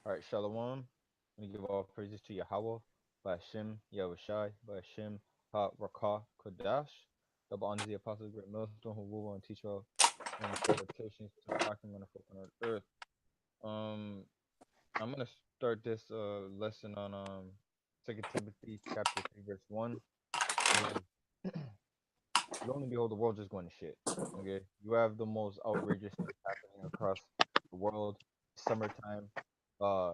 All right, Shalom. We give all praises to Yahweh, by Hashem, Yahushai, by Hashem, Ha Rakah, Kodash, double honors the Apostle, great millstone, who will and teach all and interpretations to acting on the folk on earth. Um, I'm gonna start this lesson on Second Timothy chapter 3 verse 1. And lo and behold, the world just going to shit. Okay, you have the most outrageous things happening across the world. Summertime, uh,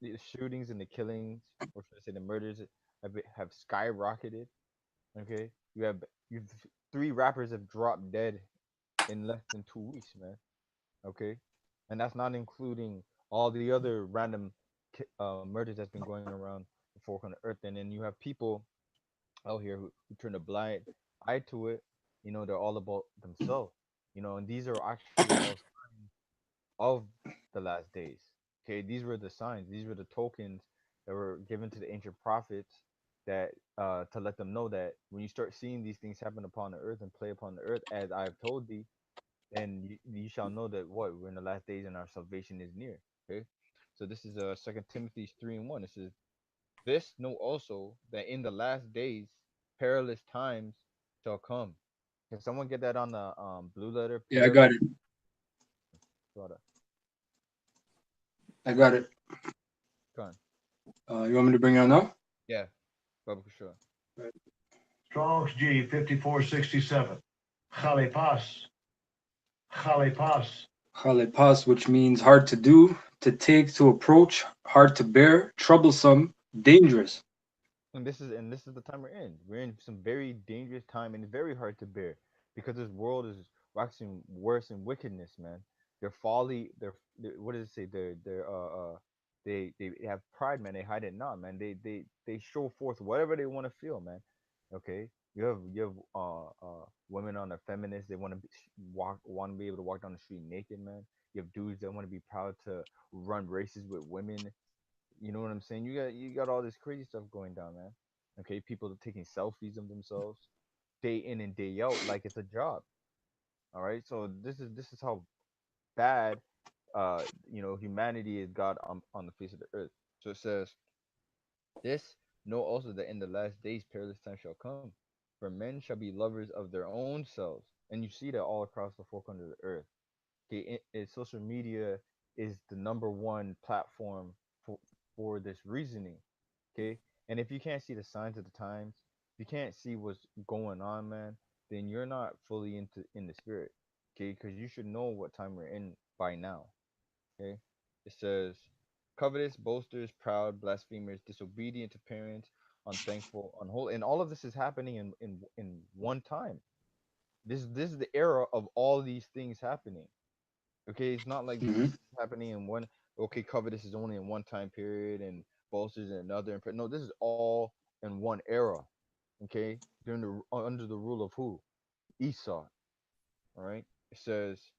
the shootings and the killings, or should I say the murders, have skyrocketed. Okay, you've three rappers have dropped dead in less than 2 weeks, man. Okay, and that's not including all the other random murders that's been going around the fork on the earth. And then you have people out here who turn a blind eye to it. They're all about themselves. And these are actually all signs of the last days. Okay, these were the signs. These were the tokens that were given to the ancient prophets that to let them know that when you start seeing these things happen upon the earth and play upon the earth, as I have told thee, then you shall know that what we're in the last days and our salvation is near. Okay, so this is Second Timothy 3:1. It says, "This know also that in the last days perilous times shall come." Can someone get that on the blue letter? Yeah, I got Perilous. it. Hold on. I got it. Come on. You want me to bring it on now? Yeah, Baba Kishore. Strong's G 5467. Chalipas. Chalipas. Chalepas, which means hard to do, to take, to approach, hard to bear, troublesome, dangerous. And this is the time we're in. We're in some very dangerous time, and it's very hard to bear because this world is waxing worse in wickedness, man. Their folly, what does it say? They have pride, man. They hide it not, man. They show forth whatever they want to feel, man. Okay, you have women on the feminists. They want to want to be able to walk down the street naked, man. You have dudes that want to be proud to run races with women. You know what I'm saying? You got all this crazy stuff going down, man. Okay, people taking selfies of themselves day in and day out like it's a job. All right, so this is how bad humanity is God on the face of the earth. So it says, "This know also that in the last days perilous times shall come, for men shall be lovers of their own selves." And you see that all across the four corners of the earth. Okay, social media is the number one platform for this reasoning. Okay, and if you can't see the signs of the times, if you can't see what's going on, man, then you're not fully in the spirit. Okay, because you should know what time we're in by now. Okay, it says, "Covetous, boasters, proud, blasphemers, disobedient to parents, unthankful, unholy," and all of this is happening in one time. This is the era of all these things happening. Okay, it's not like Hmm. this is happening in one. Okay, covetous is only in one time period, and boasters in another. No, this is all in one era. Okay, during under the rule of who? Esau. All right. It says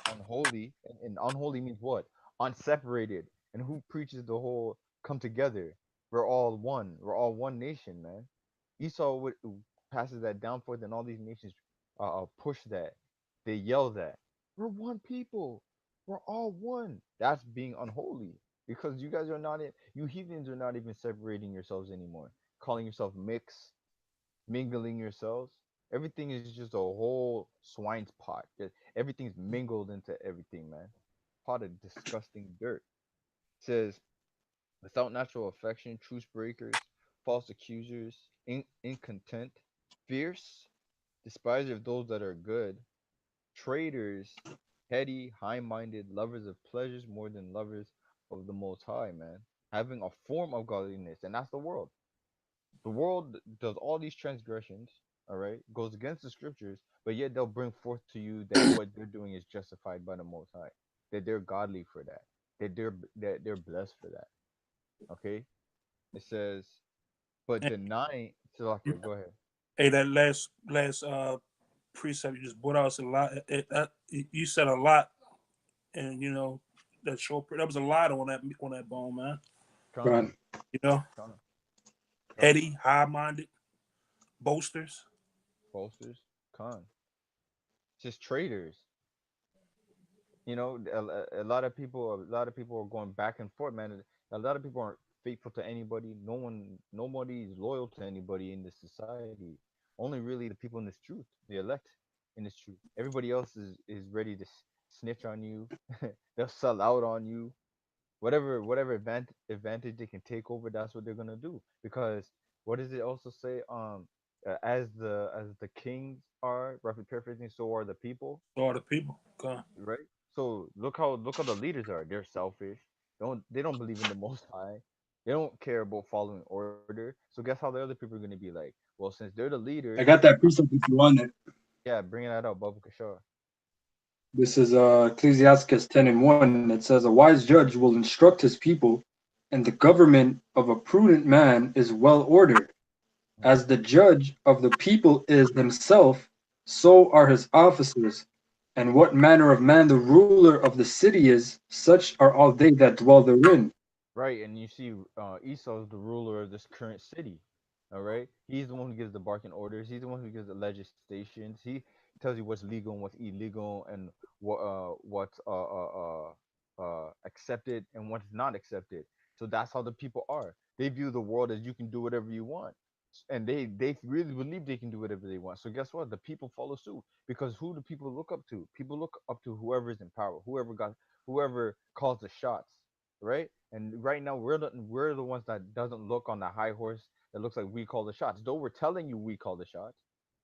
unholy, and unholy means what? Unseparated. And who preaches the whole come together? We're all one. We're all one nation, man. Esau passes that down forth, and all these nations push that. They yell that we're one people. We're all one. That's being unholy because you guys are not in. You heathens are not even separating yourselves anymore. Calling yourself mix, mingling yourselves. Everything is just a whole swine's pot. Everything's mingled into everything, man. Pot of disgusting dirt. It says without natural affection, truce breakers, false accusers, incontent, fierce, despiser of those that are good, traitors, heady, high-minded, lovers of pleasures more than lovers of the Most High, man. Having a form of godliness, and that's the world. The world does all these transgressions, all right, goes against the scriptures, but yet they'll bring forth to you that what they're doing is justified by the Most High, that they're godly for that, that they're blessed for that. Okay, it says, but And denying. Salakia, go ahead. hey, that last precept you just brought out is a lot. You said a lot, and that short that was a lot on that bone, man. Con, Right. You know, con, con, heady, high-minded, boasters. bolsters, con. It's just traitors. You know, a lot of people are going back and forth, man. A lot of people aren't faithful to anybody. Nobody is loyal to anybody in this society. Only really the people in this truth, the elect in this truth. Everybody else is ready to snitch on you. They'll sell out on you. Whatever advantage they can take over, that's what they're gonna do. Because what does it also say? As the kings are, roughly paraphrasing, so are the people, All the people. Okay. right? So look how the leaders are. They're selfish. They don't believe in the Most High. They don't care about following order. So guess how the other people are gonna be like? Well, since they're the leaders, I got that precept if you want it. yeah, bringing that out, Babu Kashar. This is Ecclesiasticus 10 and 1. It says, a wise judge will instruct his people, and the government of a prudent man is well ordered. As the judge of the people is himself, so are his officers. And what manner of man the ruler of the city is, such are all they that dwell therein. Right, and you see, Esau is the ruler of this current city. All right, he's the one who gives the barking orders. He's the one who gives the legislations. He tells you what's legal and what's illegal, and what's accepted and what's not accepted. So that's how the people are. They view the world as you can do whatever you want, and they really believe they can do whatever they want. So guess what? The people follow suit because who do people look up to? People look up to whoever is in power, whoever calls the shots, right? And right now we're the ones that doesn't look on the high horse that looks like we call the shots. Though we're telling you we call the shots,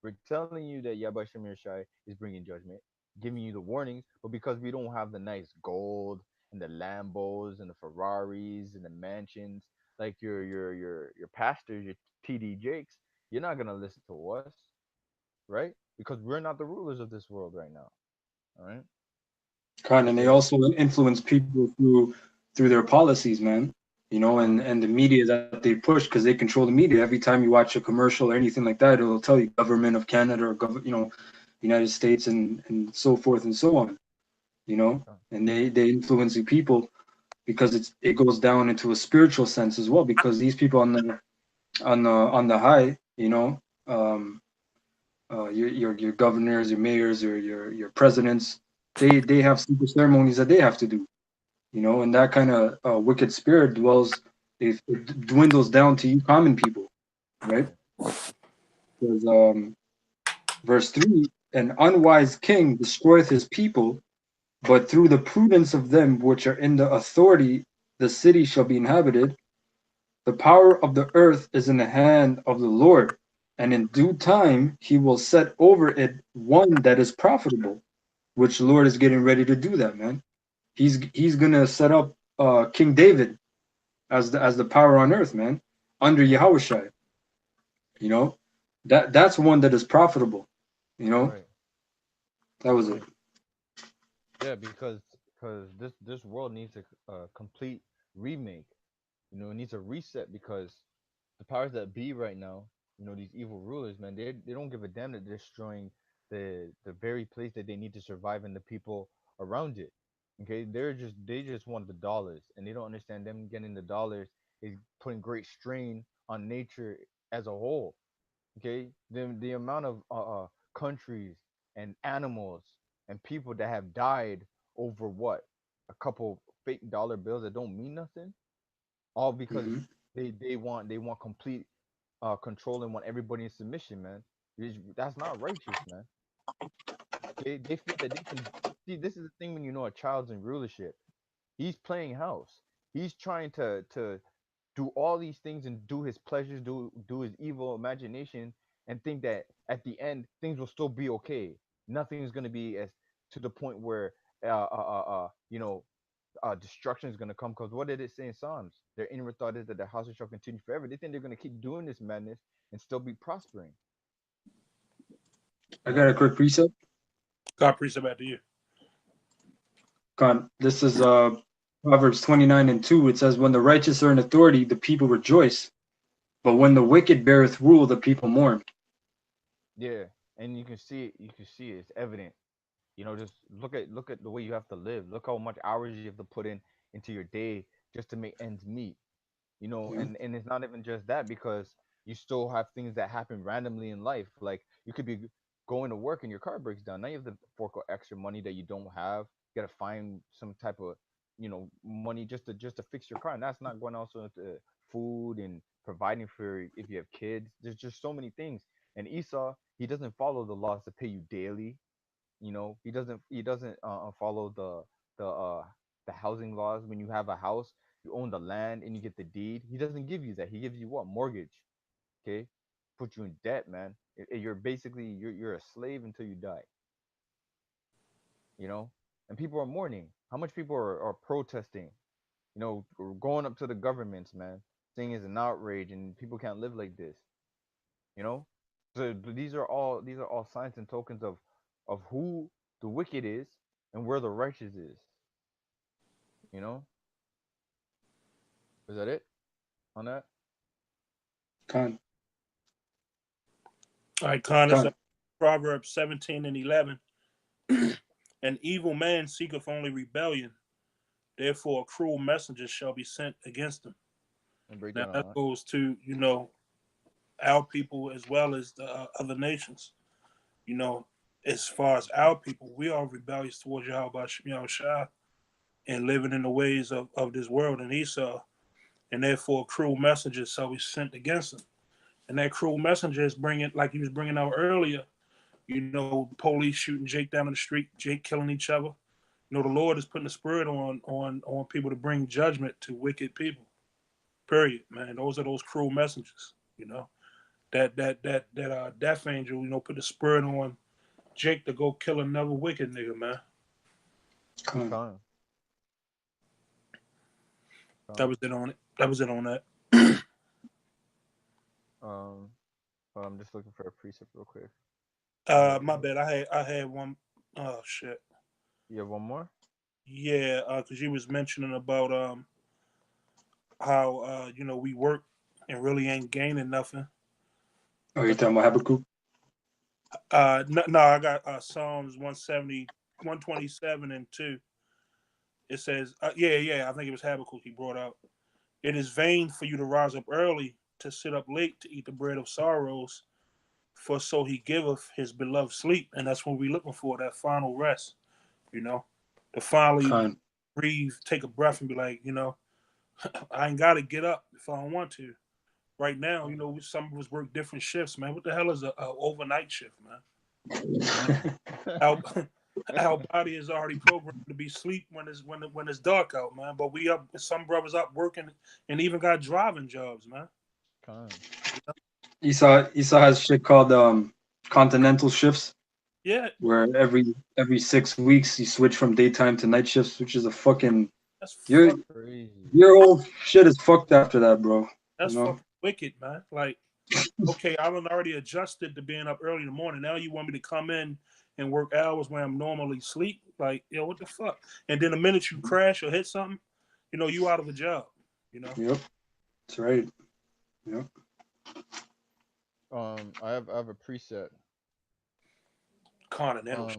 we're telling you that Yabba Shamir Shai is bringing judgment, giving you the warnings. But because we don't have the nice gold and the Lambos and the Ferraris and the mansions like your pastors, your TD Jakes, you're not gonna listen to us, right? Because we're not the rulers of this world right now. All right. And they So also influence people through their policies, man. And the media that they push because they control the media. Every time you watch a commercial or anything like that, it'll tell you government of Canada or United States and so forth and so on. And they influencing people because it goes down into a spiritual sense as well because these people on the high, um, your governors, your mayors, or your presidents, they have secret ceremonies that they have to do, and that kind of wicked spirit it dwindles down to you common people, right? right. Because verse 3, an unwise king destroyeth his people, but through the prudence of them which are in the authority, the city shall be inhabited. The power of the earth is in the hand of the Lord, and in due time he will set over it one that is profitable, which the Lord is getting ready to do that, man. He's gonna set up King David as the power on earth, man, under Yahushua. You know, that's one that is profitable. You know, Right. that was it. Yeah, because this world needs a complete remake. It needs a reset because the powers that be right now, these evil rulers, man, they don't give a damn that they're destroying the very place that they need to survive and the people around it. Okay, they just want the dollars, and they don't understand them getting the dollars is putting great strain on nature as a whole. Okay, the amount of countries and animals and people that have died over what, a couple fake dollar bills that don't mean nothing, all because Hmm. they want complete control and want everybody in submission, man. That's not righteous, man. They feel that they can see. This is the thing when a child's in rulership. He's playing house. He's trying to do all these things and do his pleasures, do his evil imagination, and think that at the end things will still be okay. Nothing's gonna be as to the point where uh uh uh, uh you know destruction is gonna come. Because what did it say in Psalms? Their inward thought is that their houses shall continue forever. They think they're gonna keep doing this madness and still be prospering. I got a quick precept. God precept after you. This is Proverbs 29 and 2. It says, when the righteous are in authority, the people rejoice. But when the wicked beareth rule, the people mourn. Yeah, and you can see it. You can see it. It's evident. Just look at the way you have to live. Look how much hours you have to put into your day just to make ends meet. Yeah. And it's not even just that, because you still have things that happen randomly in life. Like you could be going to work and your car breaks down. Now you have to fork out extra money that you don't have You gotta find some type of, money just to fix your car, and that's not going also into food and providing for if you have kids. There's just so many things. And Esau, he doesn't follow the laws to pay you daily. He doesn't follow the housing laws. When you have a house, you own the land and you get the deed. He doesn't give you that. He gives you what? Mortgage. Okay, put you in debt, man. You're basically you're a slave until you die. you know and people are mourning. How much people are protesting, or going up to the governments, man, saying it's an outrage and people can't live like this. you know so these are all signs and tokens of who the wicked is and where the righteous is. you know is that it on that? Con, All right, Con, it's con. Proverbs 17 and 11. An evil man seeketh only rebellion, therefore a cruel messenger shall be sent against him. And break Now down on that that. goes to, our people as well as the other nations. You know, as far as our people, we are rebellious towards Yahweh Shah and living in the ways of this world and Esau, and therefore a cruel messenger shall be sent against him. And that cruel messenger is bringing, like he was bringing out earlier, police shooting Jake down in the street, Jake killing each other. The Lord is putting a spirit on people to bring judgment to wicked people. Period, man. Those are those cruel messengers. That death angel, put the spirit on Jake to go kill another wicked nigga, man. Con. Con. That was it on it. That was it on that. Well, I'm just looking for a precept real quick. My bad. I had one. Oh shit. You have one more? Yeah, because you was mentioning about how we work and really ain't gaining nothing. Oh, you talking about Habakkuk? No, I got Psalms 170, 127 and 2. It says, yeah, I think it was Habakkuk he brought out. It is vain for you to rise up early, to sit up late, to eat the bread of sorrows, for so he giveth his beloved sleep. And that's what we're looking for, that final rest, to finally Con. breathe, take a breath and be like, I ain't got to get up if I don't want to. Right now, some of us work different shifts, man. What the hell is a overnight shift, man? Our body is already programmed to be asleep when it's dark out, man. But we up, some brothers up working and even got driving jobs, man. Con. Esau has shit called continental shifts, Yeah, where every 6 weeks you switch from daytime to night shifts, which is a fucking that's your Crazy. your whole shit is fucked after that, bro. that's fucking wicked, man. Like, okay, I've already adjusted to being up early in the morning. Now you want me to come in and work hours where I'm normally sleep? Like, what the fuck? And then the minute you crash or hit something, you out of a job. Yep, that's right. Yep. I have a preset. Continental.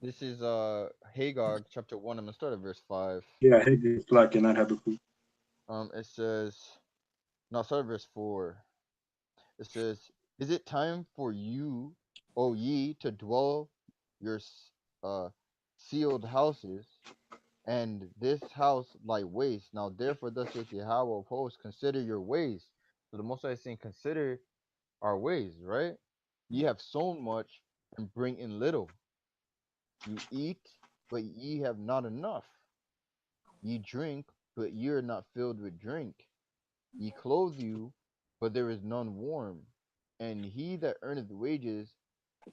This is Hagar chapter 1. I'm gonna start at verse 5. Yeah, Habakkuk is black and not Habakkuk. It says, no, start at verse 4. It says, "Is it time for you, O ye, to dwell your sealed houses, and this house lie waste? Now therefore thus saith Yahweh of hosts, consider your ways." So the Most High is saying, consider our ways, right? Ye have sown much and bring in little. You eat, but ye have not enough. Ye drink, but ye are not filled with drink. Ye clothe you, but there is none warm. And he that earneth wages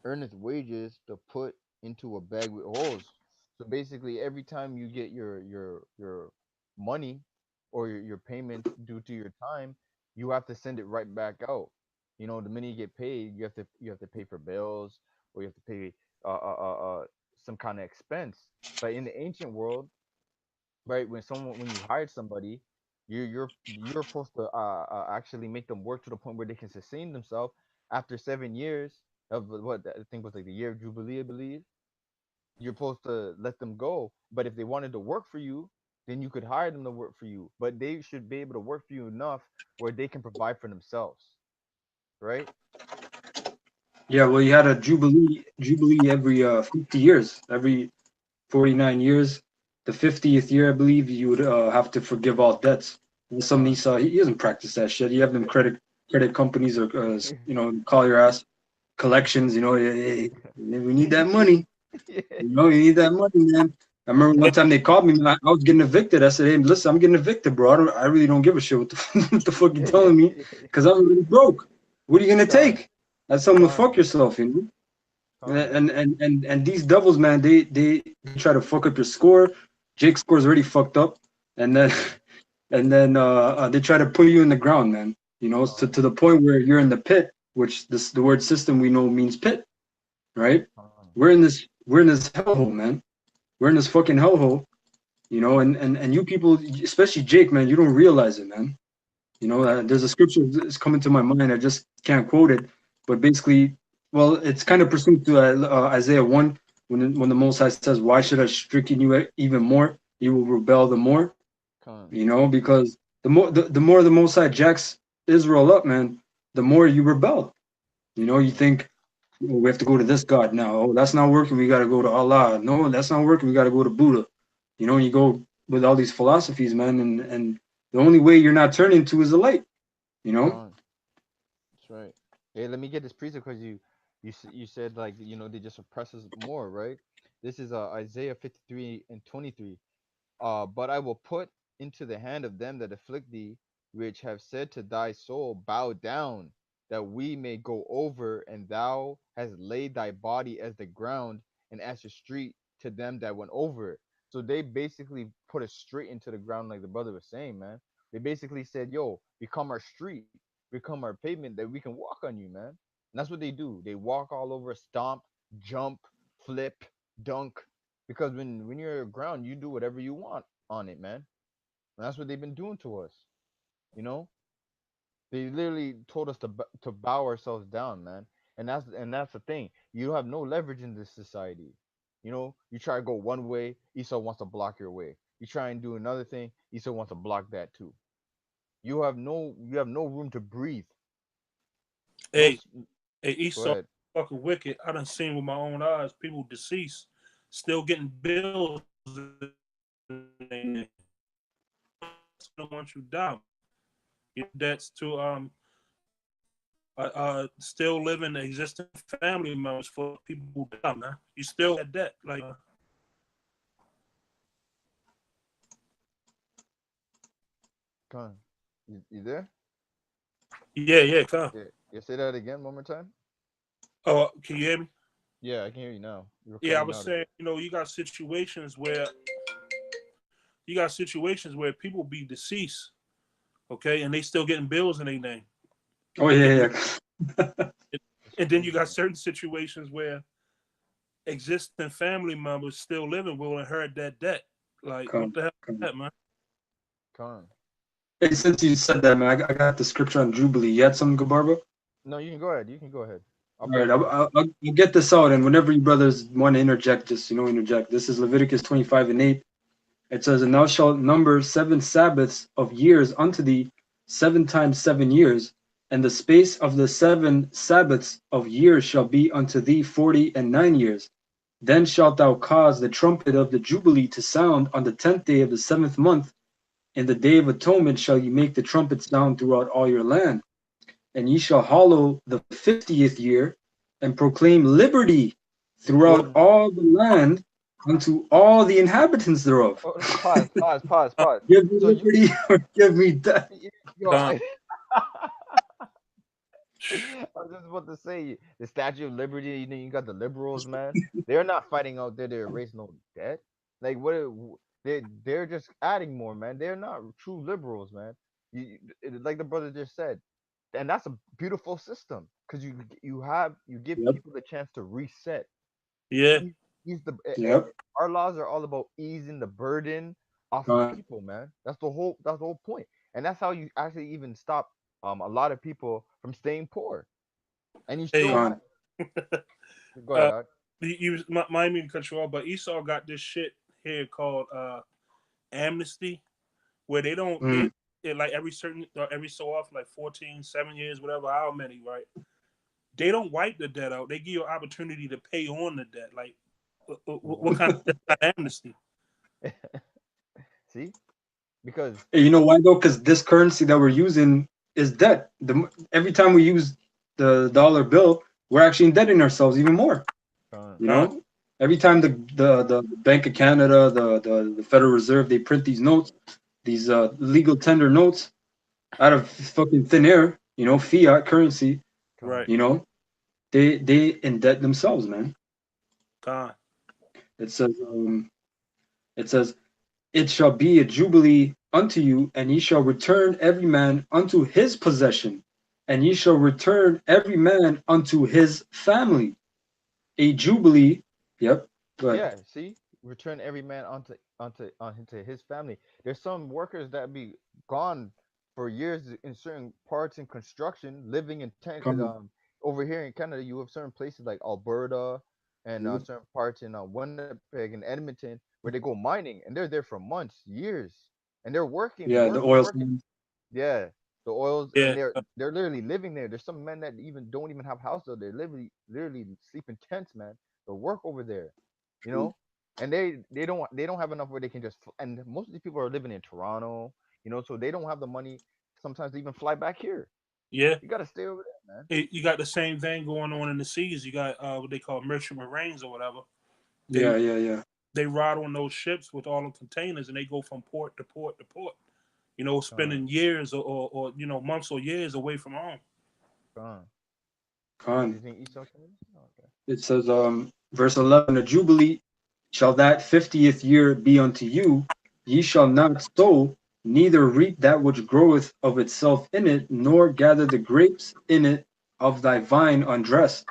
to put into a bag with holes. So basically, every time you get your money or your payments due to your time, you have to send it right back out. The minute you get paid, you have to pay for bills, or you have to pay some kind of expense. But in the ancient world, right, when you hired somebody, you're supposed to actually make them work to the point where they can sustain themselves after 7 years of what I think was like the year of Jubilee, I believe. You're supposed to let them go, but if they wanted to work for you, then you could hire them to work for you, but they should be able to work for you enough where they can provide for themselves, right? Yeah, well, you had a jubilee every 50 years. Every 49 years. The 50th year, I believe, you would have to forgive all debts. And some Esau, he doesn't practice that shit. You have them credit companies or call your ass collections. Hey, we need that money. You need that money, man. I remember one time they called me. I was getting evicted. I said, "Hey, listen, I'm getting evicted, bro. I really don't give a shit what the fuck you telling me, because I'm really broke. What are you gonna take?" I told them to fuck yourself, And these devils, man, they try to fuck up your score. Jake's score is already fucked up, and then they try to put you in the ground, man. To the point where you're in the pit, which the word system we know means pit, right? We're in this hellhole, man. We're in this fucking hellhole, and you people, especially Jake, man, you don't realize it, man. There's a scripture that's coming to my mind. I just can't quote it, but basically, well, it's kind of pursuant to Isaiah 1, when the Most High says, "Why should I stricken you even more? You will rebel the more." Because the more the Most High jacks Israel up, man, the more you rebel. You think, we have to go to this God now. Oh, that's not working. We got to go to Allah. No, that's not working. We got to go to Buddha. You go with all these philosophies, man, and the only way you're not turning to is the light. That's right. Hey, let me get this precept, because you said, like, they just oppress us more, right? This is Isaiah 53:23. But I will put into the hand of them that afflict thee, which have said to thy soul, bow down, that we may go over, and thou hast laid thy body as the ground, and as a street to them that went over it. So they basically put us straight into the ground, like the brother was saying, man. They basically said, yo, become our street, become our pavement, that we can walk on you, man. And that's what they do. They walk all over, stomp, jump, flip, dunk. Because when you're ground, you do whatever you want on it, man. And that's what they've been doing to us. They literally told us to bow ourselves down, man. And that's the thing. You have no leverage in this society. You try to go one way, Esau wants to block your way. You try and do another thing, Esau wants to block that too. You have no room to breathe. Hey, Go Esau, ahead. fucking wicked. I done seen with my own eyes people deceased, still getting bills. Once you die, your debts to still living existing family members for people who die, man. You still at debt, like. Come on. You there? Yeah, come. Yeah, say that again one more time. Oh, can you hear me? Yeah, I can hear you now. Yeah, I was saying, you got situations where people be deceased, okay, and they still getting bills in their name. Oh yeah. And then you got certain situations where existing family members still living will inherit that debt. Like, what the hell is that, man? Come on. Hey, since you said that, man, I got the scripture on Jubilee. You had something, Gabarba? No, you can go ahead. All right, I'll get this out, and whenever you brothers want to interject, just interject. This is Leviticus 25:8. It says, "And thou shalt number 7 Sabbaths of years unto thee, 7 times 7 years, and the space of the 7 Sabbaths of years shall be unto thee 49 years. Then shalt thou cause the trumpet of the Jubilee to sound on the 10th day of the 7th month. In the day of atonement shall ye make the trumpet sound throughout all your land. And ye shall hallow the 50th year, and proclaim liberty throughout all the land unto all the inhabitants thereof." Pause. Give me liberty or give me death. I was just about to say, the Statue of Liberty. You got the liberals, man. They're not fighting out there to erase no debt. Like, they're just adding more, man. They're not true liberals, man. Like the brother just said, and that's a beautiful system, because you give people the chance to reset. Yeah. Our laws are all about easing the burden off of people, man. That's the whole point, and that's how you actually even stop a lot of people from staying poor. And you still go ahead. You mind me to cut you off, but Esau got this shit here called amnesty, where they don't like every so often, like 14, 7 years, whatever, how many, right? They don't wipe the debt out. They give you an opportunity to pay on the debt. Like What kind of amnesty? See, because Hey, you know why though? Because this currency that we're using is debt. Every time we use the dollar bill, we're actually indebting ourselves even more. You know, every time the Bank of Canada, the Federal Reserve, they print these notes, these legal tender notes out of fucking thin air. You know, fiat currency. Right. You know, they indebt themselves, man. God. It says it says it shall be a jubilee unto you, and ye shall return every man unto his possession, and ye shall return every man unto his family. A jubilee. Yep. Go ahead. yeah, see, return every man onto his family. There's some workers that be gone for years in certain parts in construction, living in tent. Because Come on. over here in Canada, you have certain places like Alberta and Mhm. certain parts in Winnipeg and Edmonton where they go mining and they're there for months, years, and they're Yeah, the oil working. sands. Yeah, the oils, and Yeah. they're literally living there. There's some men that even don't even have houses. They're literally sleep in tents, man. They work over there, you know, and they don't have enough where they can just. And most of these people are living in Toronto, so they don't have the money sometimes to even fly back here. Yeah. You gotta stay over there, man. You got the same thing going on in the seas. You got what they call merchant marines or whatever. Yeah, yeah, yeah. They ride on those ships with all the containers and they go from port to port to port. Spending years or months or years away from home. Gone. Do Con. you think Esau can? Okay. It says, verse 11, a jubilee shall that 50th year be unto you. Ye shall not sow, neither reap that which groweth of itself in it, nor gather the grapes in it of thy vine undressed.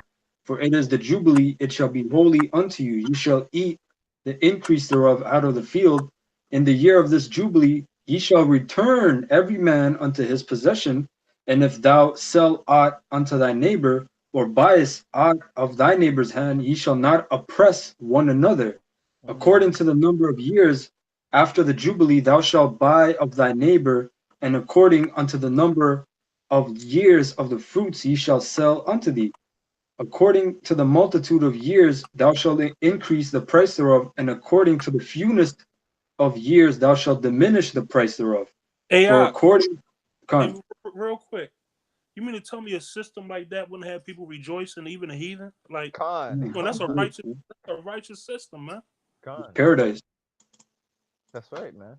For it is the jubilee, it shall be holy unto you. Ye shall eat the increase thereof out of the field. In the year of this jubilee, ye shall return every man unto his possession. And if thou sell aught unto thy neighbor, or buyest aught of thy neighbor's hand, ye shall not oppress one another. According to the number of years after the Jubilee, thou shalt buy of thy neighbor, and according unto the number of years of the fruits ye shall sell unto thee. According to the multitude of years thou shalt increase the price thereof, and according to the fewness of years thou shalt diminish the price thereof. For AI, according, hey, real quick, you mean to tell me a system like that wouldn't have people rejoicing, even a heathen? Like, Con. that's a righteous system, man. Con. paradise. That's right, man.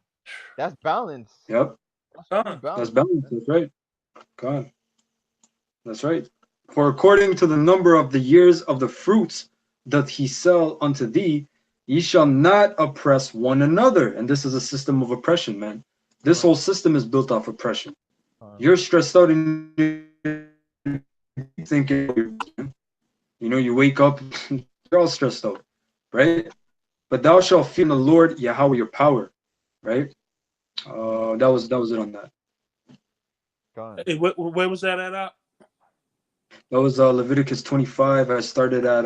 That's balance. Yep, That's true Con. that's balance, balance. man. That's right. God. That's right. For according to the number of the years of the fruits doth he sell unto thee, ye shall not oppress one another. And this is a system of oppression, man. This whole system is built off oppression. You're stressed out and you're thinking, you wake up, you're all stressed out, right? But thou shalt fear the Lord Yahweh your power, right? That was it on that. Con. Hey, where was that at? That was Leviticus 25. I started at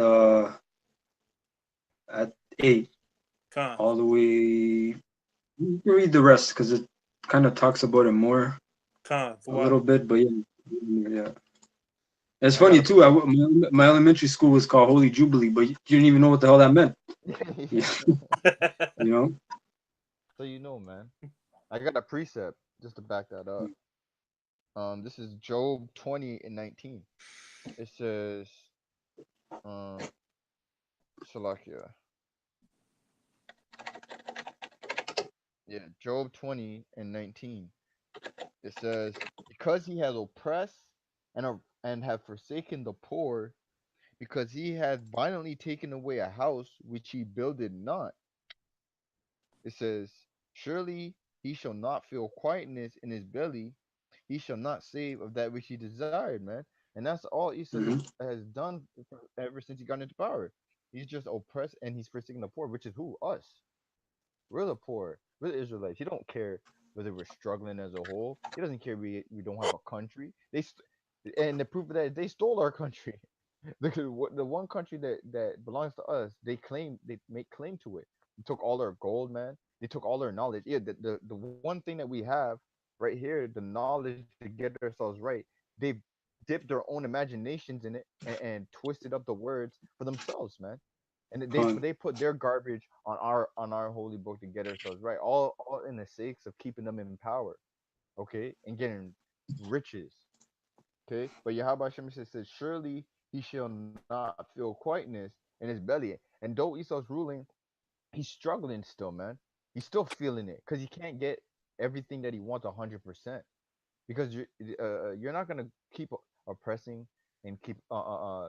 8, Con. all the way. You can read the rest because it kind of talks about it more Con. a little bit, but yeah. It's I funny got a too. My elementary school was called Holy Jubilee, but you didn't even know what the hell that meant. You know? So man. I got a precept just to back that up. This is Job 20:19. It says, Salakia. Yeah, Job 20:19. It says, because he has oppressed and have forsaken the poor, because he has violently taken away a house which he builded not. It says, surely he shall not feel quietness in his belly, he shall not save of that which he desired, man. And that's all Esau has done ever since he got into power. He's just oppressed and he's forsaking the poor, which is who? Us. We're the poor. We're the Israelites. He don't care whether we're struggling as a whole. He doesn't care we don't have a country. And the proof of that is they stole our country. The one country that belongs to us, they make claim to it. They took all our gold, man. They took all our knowledge. Yeah, the one thing that we have right here, the knowledge to get ourselves right, they've dipped their own imaginations in it and twisted up the words for themselves, man. and Con. they put their garbage on our holy book to get ourselves right, all in the sakes of keeping them in power, okay, and getting riches, okay. But Yahweh Hashem says, surely he shall not feel quietness in his belly. And though Esau's ruling, he's struggling still, man. He's still feeling it because he can't get everything that he wants 100%. Because you're not gonna keep oppressing and keep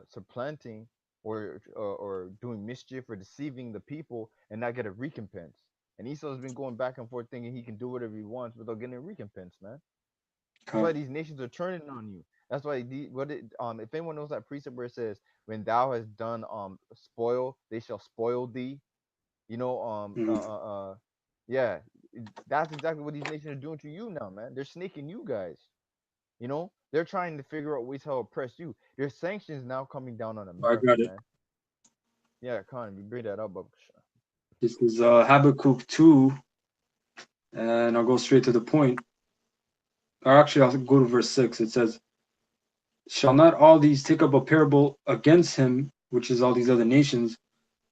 supplanting or doing mischief or deceiving the people and not get a recompense. And Esau's been going back and forth thinking he can do whatever he wants without getting a recompense, man. That's why Con. these nations are turning on you. That's why if anyone knows that precept where it says, when thou hast done spoil, they shall spoil thee. You know, yeah, that's exactly what these nations are doing to you now, man. They're snaking you guys. You know, they're trying to figure out ways how to oppress you. There's sanctions now coming down on I America, got it. man. Yeah, Khan, you bring that up, This is Habakkuk 2, and I'll go straight to the point. Or actually, I'll go to verse 6. It says, shall not all these take up a parable against him, which is all these other nations,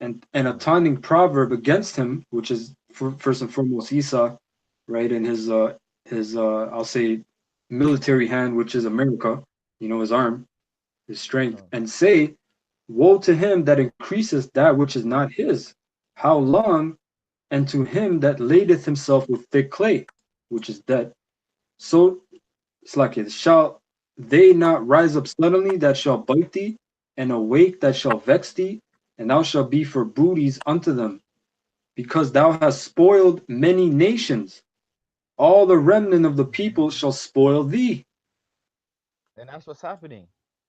and a taunting proverb against him, which is first and foremost Esau, right? And his I'll say military hand, which is America, you know, his arm, his strength, and say, woe to him that increaseth that which is not his. How long? And to him that ladeth himself with thick clay, which is dead. So it's like it shall they not rise up suddenly that shall bite thee, and awake that shall vex thee, and thou shalt be for booties unto them, because thou hast spoiled many nations. All the remnant of the people shall spoil thee. and that's what's happening.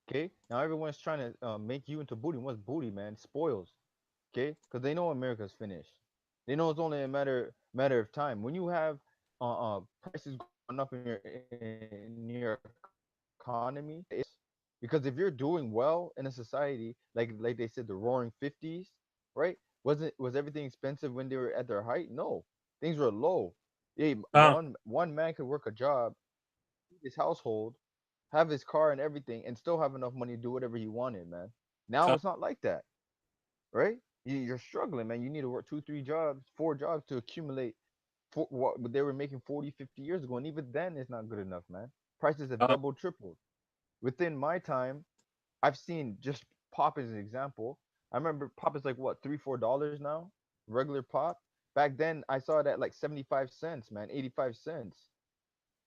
Okay, now everyone's trying to make you into booty. What's booty, man? Spoils. Okay, because they know America's finished. They know it's only a matter of time. When you have prices going up in your economy, because if you're doing well in a society like they said, the Roaring '50s, right? Was everything expensive when they were at their height? No, things were low. Yeah, one man could work a job, feed his household, have his car and everything, and still have enough money to do whatever he wanted, man. Now it's not like that, right? You're struggling, man. You need to work 2, 3 jobs, 4 jobs to accumulate for what they were making 40, 50 years ago. And even then, it's not good enough, man. Prices have doubled, tripled. Within my time, I've seen just pop as an example. I remember pop is like what, $3, $4 now? Regular pop. Back then, I saw it at like 75 cents, man, 85 cents.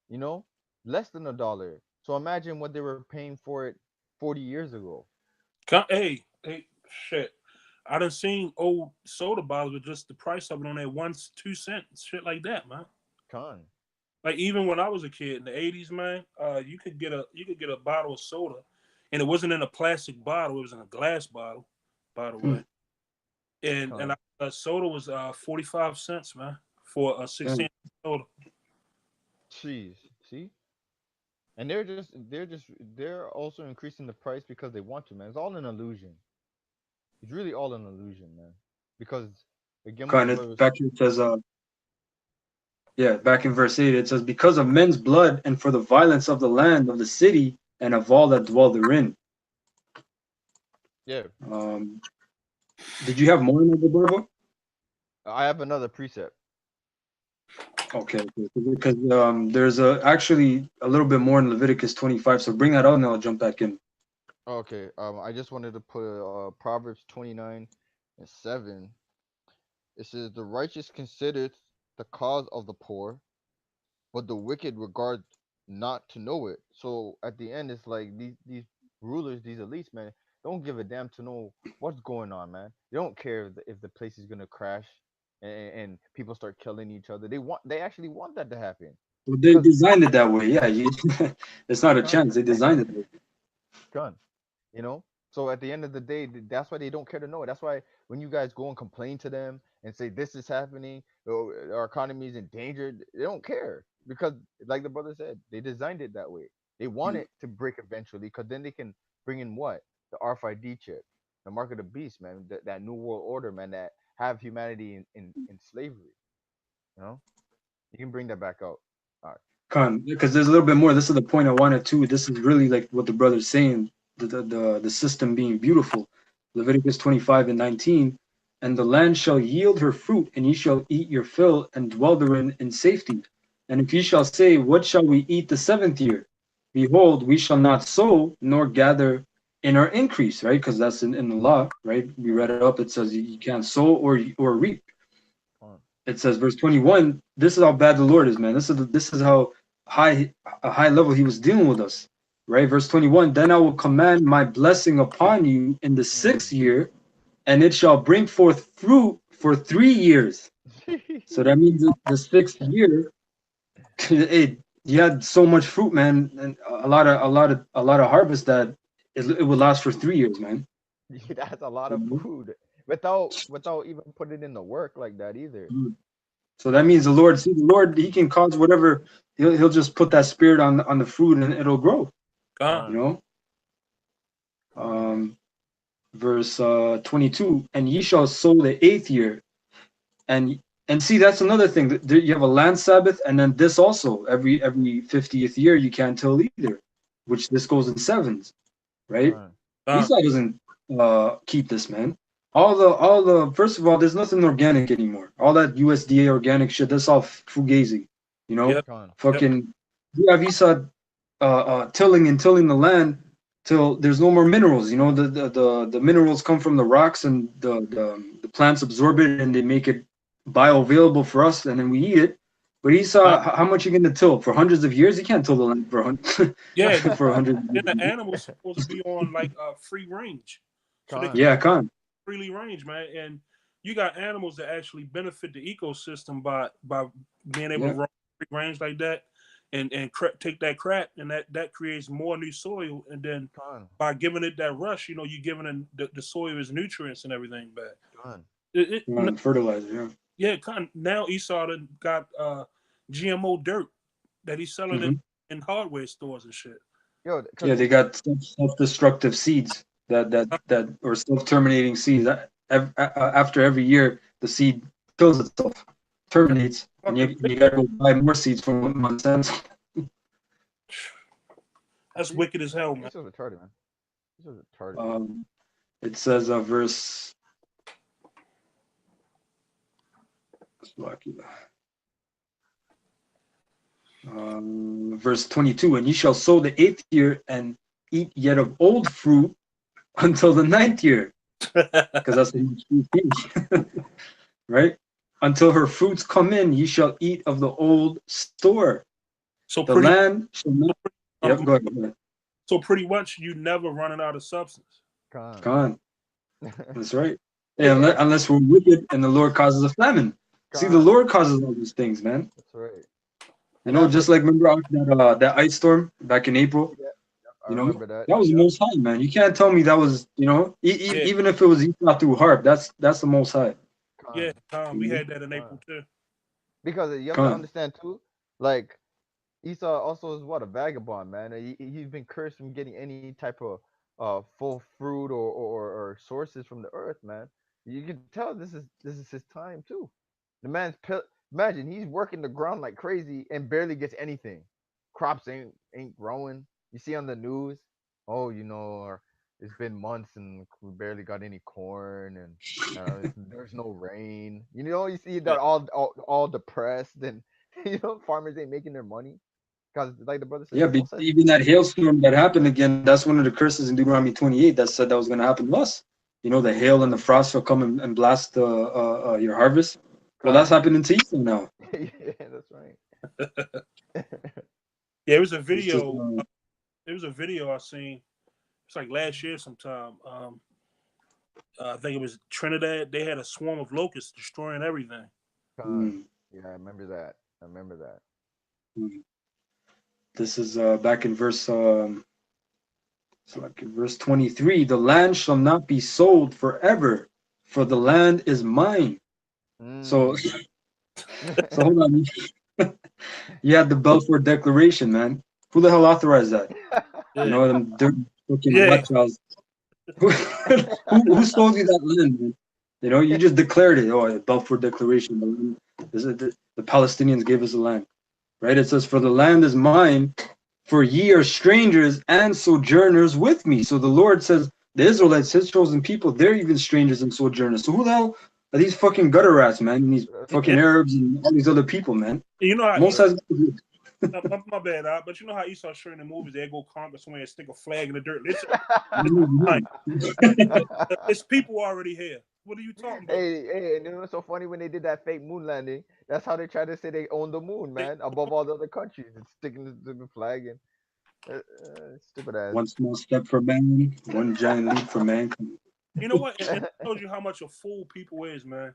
You know, less than $1. So imagine what they were paying for it 40 years ago. Hey, shit. I done seen old soda bottles with just the price of it on there 1, 2 cents, shit like that, man. Con. Like even when I was a kid in the '80s, man, you could get a bottle of soda, and it wasn't in a plastic bottle; it was in a glass bottle, by the way. And soda was 45 cents, man, for a 16 soda. Jeez, see? And they're also increasing the price because they want to, man. It's all an illusion. It's really all an illusion, man. Because again, what the brother Back here it says, back in verse 8 it says, because of men's blood and for the violence of the land of the city and of all that dwell therein. Yeah. Did you have more in the Bible? I have another precept. Okay, because there's actually a little bit more in Leviticus 25, so bring that out and I'll jump back in. Okay, I just wanted to put Proverbs 29:7. It says, the righteous considereth the cause of the poor, but the wicked regard not to know it. So at the end, it's like these rulers, these elites, man, don't give a damn to know what's going on, man. They don't care if the place is gonna crash and people start killing each other. They actually want that to happen. Well, they designed it that way. Yeah, it's not a chance. They designed it that way. Gun, you know. So at the end of the day, that's why they don't care to know it. That's why when you guys go and complain to them and say this is happening, our economy is endangered, they don't care because, like the brother said, they designed it that way. They want it to break eventually because then they can bring in what, the RFID chip, the mark of the beast, man, that new world order, man, that have humanity in slavery. You know, you can bring that back out. All right. Because there's a little bit more. This is the point I wanted to. This is really like what the brother's saying. The system being beautiful. Leviticus 25:19. And the land shall yield her fruit, and ye shall eat your fill and dwell therein in safety. And if ye shall say, what shall we eat the 7th year? Behold, we shall not sow nor gather in our increase, right? Because that's in the law, right? We read it up. It says you can't sow or reap. It says, verse 21. This is how bad the Lord is, man. This is how high level He was dealing with us, right? Verse 21. Then I will command my blessing upon you in the 6th year, and it shall bring forth fruit for 3 years. So that means the 6th year, you had so much fruit, man, and a lot of harvest that it would last for 3 years, man. That's a lot of food without even putting in the work like that either. So that means the Lord, He can cause whatever. He'll just put that spirit on the fruit and it'll grow. You know. Verse 22. And ye shall sow the 8th year, and see, that's another thing. You have a land Sabbath, and then this also every 50th year you can't till either, which this goes in 7s, right? Esau doesn't keep this, man. All the first of all, there's nothing organic anymore. All that USDA organic shit, that's all fugazi, you know. Fucking you have Esau tilling the land till there's no more minerals. You know, the minerals come from the rocks, and the plants absorb it and they make it bioavailable for us, and then we eat it. But Esau, how much you gonna till for hundreds of years? You can't till the land for 100. Yeah, for 100. Then the animals supposed to be on like free range. So Con. Freely range, man, and you got animals that actually benefit the ecosystem by being able to run free range like that, and take that crap, and that creates more new soil, and then by giving it that rush, you know, you're giving the soil its nutrients and everything back. Fertilizer, yeah. Now Esau done got GMO dirt that he's selling in hardware stores and shit. They got self-destructive seeds that or self-terminating seeds. After every year, the seed kills itself, terminates, and you gotta go buy more seeds from Monsanto. That's wicked as hell, man. This is retarded, man. This is retarded. It says verse. Verse 22, and ye shall sow the 8th year and eat yet of old fruit until the 9th year, because that's the fruit, right? Until her fruits come in, ye shall eat of the old store. So the land shall not. Yep, go ahead. So pretty much, you never running out of substance. Con. That's right. Yeah, unless we're wicked and the Lord causes a famine. See, the Lord causes all these things, man. That's right. You know, just like remember that ice storm back in April. Yeah, you know, that was the Most High, man. You can't tell me that was, you know, even if it was Esau through harp, that's the Most High. Yeah, we had that in April too. Because you have to understand too, like Esau also is a vagabond, man. He's been cursed from getting any type of full fruit or sources from the earth, man. You can tell this is his time too. The man's imagine he's working the ground like crazy and barely gets anything. Crops ain't growing. You see on the news, it's been months and we barely got any corn, and there's no rain. You know, you see that all depressed, and farmers ain't making their money because, like the brother said, but even that hailstorm that happened again, that's one of the curses in Deuteronomy 28 that said that was going to happen to us. You know, the hail and the frost will come and blast your harvest. Well, that's happening to Esau now. Yeah, that's right. Yeah, it was a video. I seen. It's like last year sometime. I think it was Trinidad. They had a swarm of locusts destroying everything. Yeah, I remember that. This is back in verse. Like in verse 23, the land shall not be sold forever, for the land is mine. So hold on. You had the Balfour Declaration, man. Who the hell authorized that? You know, them dirty fucking reptiles. Who sold you that land, man? You know, you just declared it. Oh, Balfour Declaration. The Palestinians gave us the land, right? It says, "For the land is mine, for ye are strangers and sojourners with me." So the Lord says, the Israelites, his chosen people, they're even strangers and sojourners. So who the hell are these fucking gutter rats, man? And these fucking Arabs and all these other people, man. You know how Most Esau, has my bad, but you know how Esau showing the movies, they go conquer somewhere and stick a flag in the dirt. Listen, it's people already here. What are you talking about? Hey, and you know what's so funny when they did that fake moon landing? That's how they tried to say they own the moon, man, above all the other countries. It's sticking the flag in. Stupid ass. one small step for man, one giant leap for mankind. You know what? And it shows you how much a fool people is, man.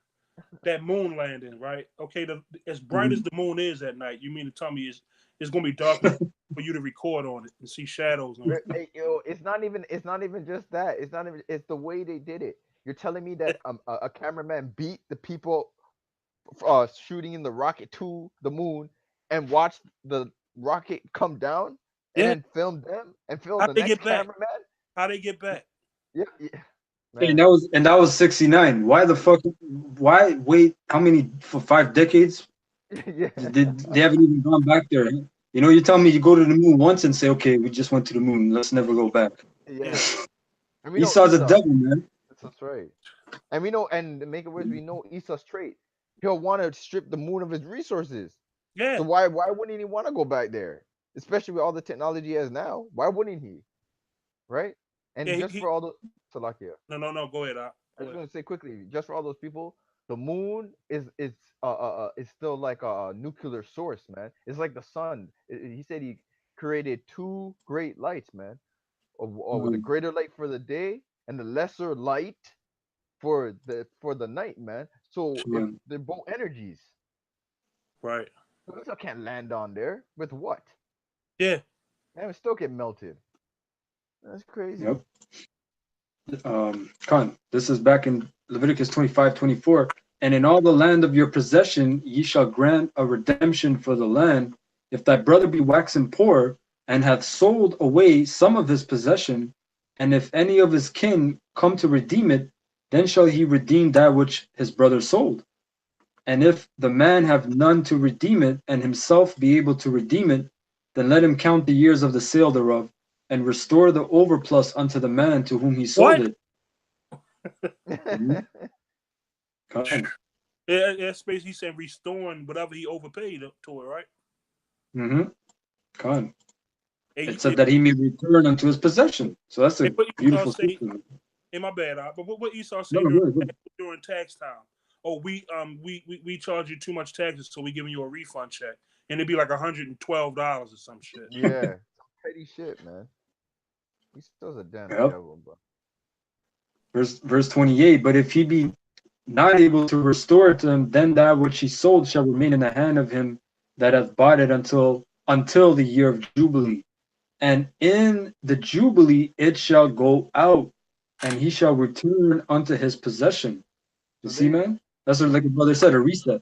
That moon landing, right? Okay, as bright as the moon is at night, you mean to tell me it's gonna be dark for you to record on it and see shadows on it? Hey, yo, it's not even just that. It's the way they did it. You're telling me that a cameraman beat the people shooting in the rocket to the moon and watched the rocket come down and then film them and film How the they next get back? cameraman? How they get back? Yeah. And that was 69. Why the fuck? Why wait? How many for 5 decades? Yeah. They haven't even gone back there. You know, you tell me you go to the moon once and say, okay, we just went to the moon. Let's never go back. Yeah. And we know Esau's a Esau. devil, man. That's right. And we know, and to make it worse, we know Esau's trait. He'll want to strip the moon of its resources. Yeah. So why wouldn't he want to go back there? Especially with all the technology he has now. Why wouldn't he? Right? And Yeah, just for all the Salakia. No, go ahead. I was gonna say quickly, just for all those people, the moon is still like a nuclear source, man. It's like the sun. He said he created two great lights, man. The greater light for the day and the lesser light for the night, man. So if they're both energies. Right. So can't land on there with what? Yeah. Man, it still get melted. That's crazy. Yep. Khan, this is back in Leviticus 25:24. And in all the land of your possession ye shall grant a redemption for the land, if thy brother be waxen poor, and hath sold away some of his possession, and if any of his kin come to redeem it, then shall he redeem that which his brother sold. And if the man have none to redeem it, and himself be able to redeem it, then let him count the years of the sale thereof, and restore the overplus unto the man to whom he sold it. Yeah, space. He said restoring whatever he overpaid to it, right? Con. It said that he may return unto his possession. So that's a beautiful statement. In my bad, but what Esau said during tax time? Oh, we charge you too much taxes, so we giving you a refund check, and it'd be like $112 or some shit. Yeah, some petty shit, man. He still's a damn devil, bro. Verse 28. But if he be not able to restore it to him, then that which he sold shall remain in the hand of him that hath bought it until the year of Jubilee. And in the Jubilee it shall go out, and he shall return unto his possession. You see, man? That's what, like a brother said, a reset.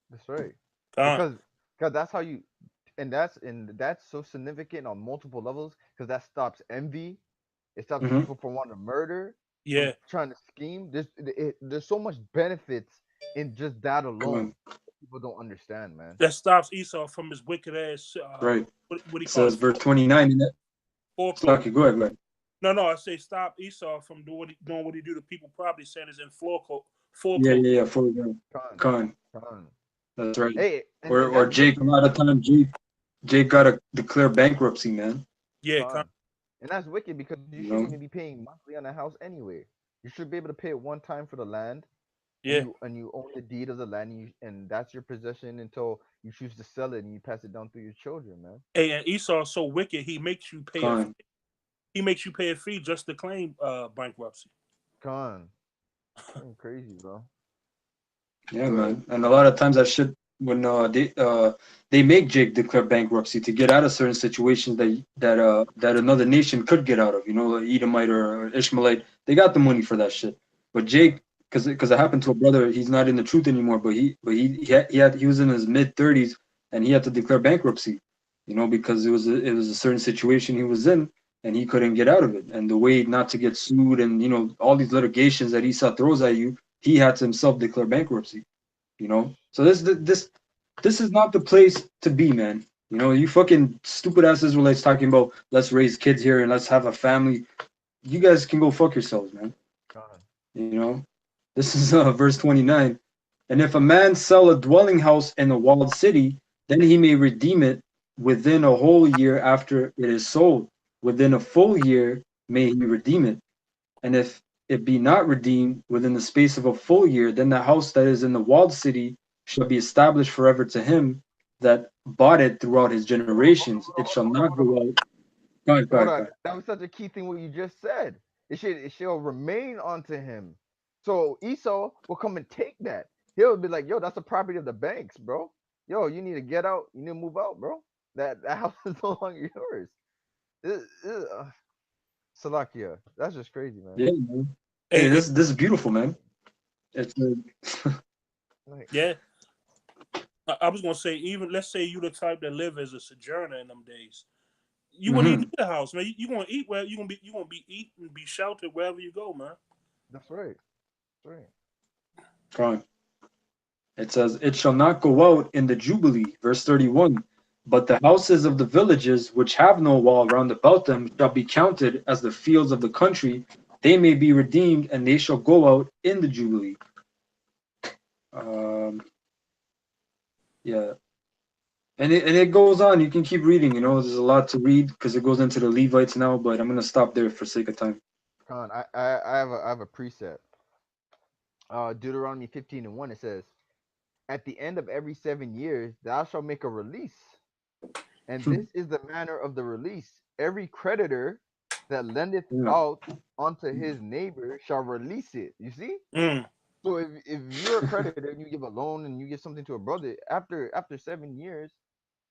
That's right. Because that's how you, and that's so significant on multiple levels, because that stops envy. It stops people from wanting to murder. Yeah. Trying to scheme. There's so much benefits in just that alone. People don't understand, man. That stops Esau from his wicked ass. Right. What he says verse 29 in that. Okay, go ahead. No, I say stop Esau from doing what he do to people. Probably saying is in foreclosure. Yeah. Con. That's right. Hey, or Jake. A lot of times, Jake got to declare bankruptcy, man. Yeah. And that's wicked, because you shouldn't even be paying monthly on a house anyway. You should be able to pay it one time for the land. Yeah. And you own the deed of the land, and that's your possession until you choose to sell it and you pass it down through your children, man. Hey, and Esau is so wicked, he makes you pay a fee. He makes you pay a fee just to claim bankruptcy. Crazy, bro. Yeah, man. And a lot of times that shit, when they make Jake declare bankruptcy to get out of certain situations that another nation could get out of, you know, like Edomite or Ishmaelite, they got the money for that shit. But Jake, because it happened to a brother, he's not in the truth anymore. But he was in his mid-30s and he had to declare bankruptcy, you know, because it was a certain situation he was in and he couldn't get out of it. And the way not to get sued and, you know, all these litigations that Esau throws at you, he had to himself declare bankruptcy, you know. So this is not the place to be, man. You know, you fucking stupid ass Israelites talking about let's raise kids here and let's have a family. you guys can go fuck yourselves, man. Con. You know, this is verse 29. And if a man sell a dwelling house in a walled city, then he may redeem it within a whole year after it is sold. Within a full year may he redeem it. And if it be not redeemed within the space of a full year, then the house that is in the walled city shall be established forever to him that bought it throughout his generations. It shall not Hold on. go out. Go ahead, go Hold ahead, go on. ahead. That was such a key thing what you just said. It shall remain unto him. So Esau will come and take that. He'll be like, yo, that's the property of the banks, bro. Yo, you need to get out. You need to move out, bro. That house is no longer yours. Salakia. That's just crazy, man. Yeah, man. Hey, Hey, this is beautiful, man. It's Like, yeah. I was gonna say, even let's say you the type that live as a sojourner in them days. You wouldn't even mhm. need a house, man. You gonna eat where you gonna be eat and be sheltered wherever you go, man. that's right. That's right. Fine. It says, it shall not go out in the Jubilee, verse 31. But the houses of the villages which have no wall round about them shall be counted as the fields of the country. They may be redeemed, and they shall go out in the Jubilee. Um, yeah. And it goes on. You can keep reading. You know, there's a lot to read because it goes into the Levites now, but I'm going to stop there for sake of time. Con, I have a precept. Deuteronomy 15:1, it says, at the end of every 7 years, thou shalt make a release. And this is the manner of the release. Every creditor that lendeth Yeah. out unto his neighbor shall release it. You see? Mm. So if you're a creditor and you give a loan and you give something to a brother, after 7 years,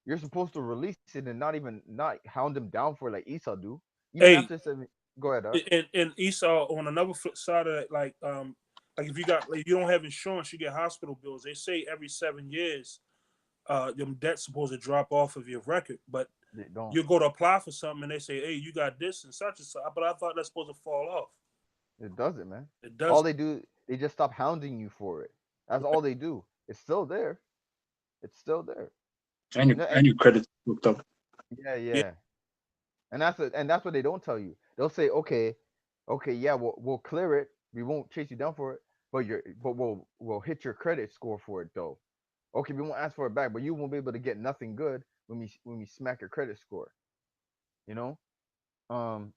you're supposed to release it and not hound them down for like Esau do. Even Hey, after 7. Go ahead, Doc. and Esau on another flip side of that, like if you got like you don't have insurance, you get hospital bills. They say every 7 years, your debt's supposed to drop off of your record, but They don't. you go to apply for something and they say, hey, you got this and such and such. But I thought that's supposed to fall off. It doesn't, man. It All doesn't. they do, they just stop hounding you for it. That's all they do. It's still there. It's still there. And No, and your credit's booked up. yeah, Yeah. yeah. And that's what they don't tell you. They'll say, okay, yeah, we'll clear it. We won't chase you down for it, but we'll hit your credit score for it though. Okay, we won't ask for it back, but you won't be able to get nothing good when we smack your credit score. You know. Um,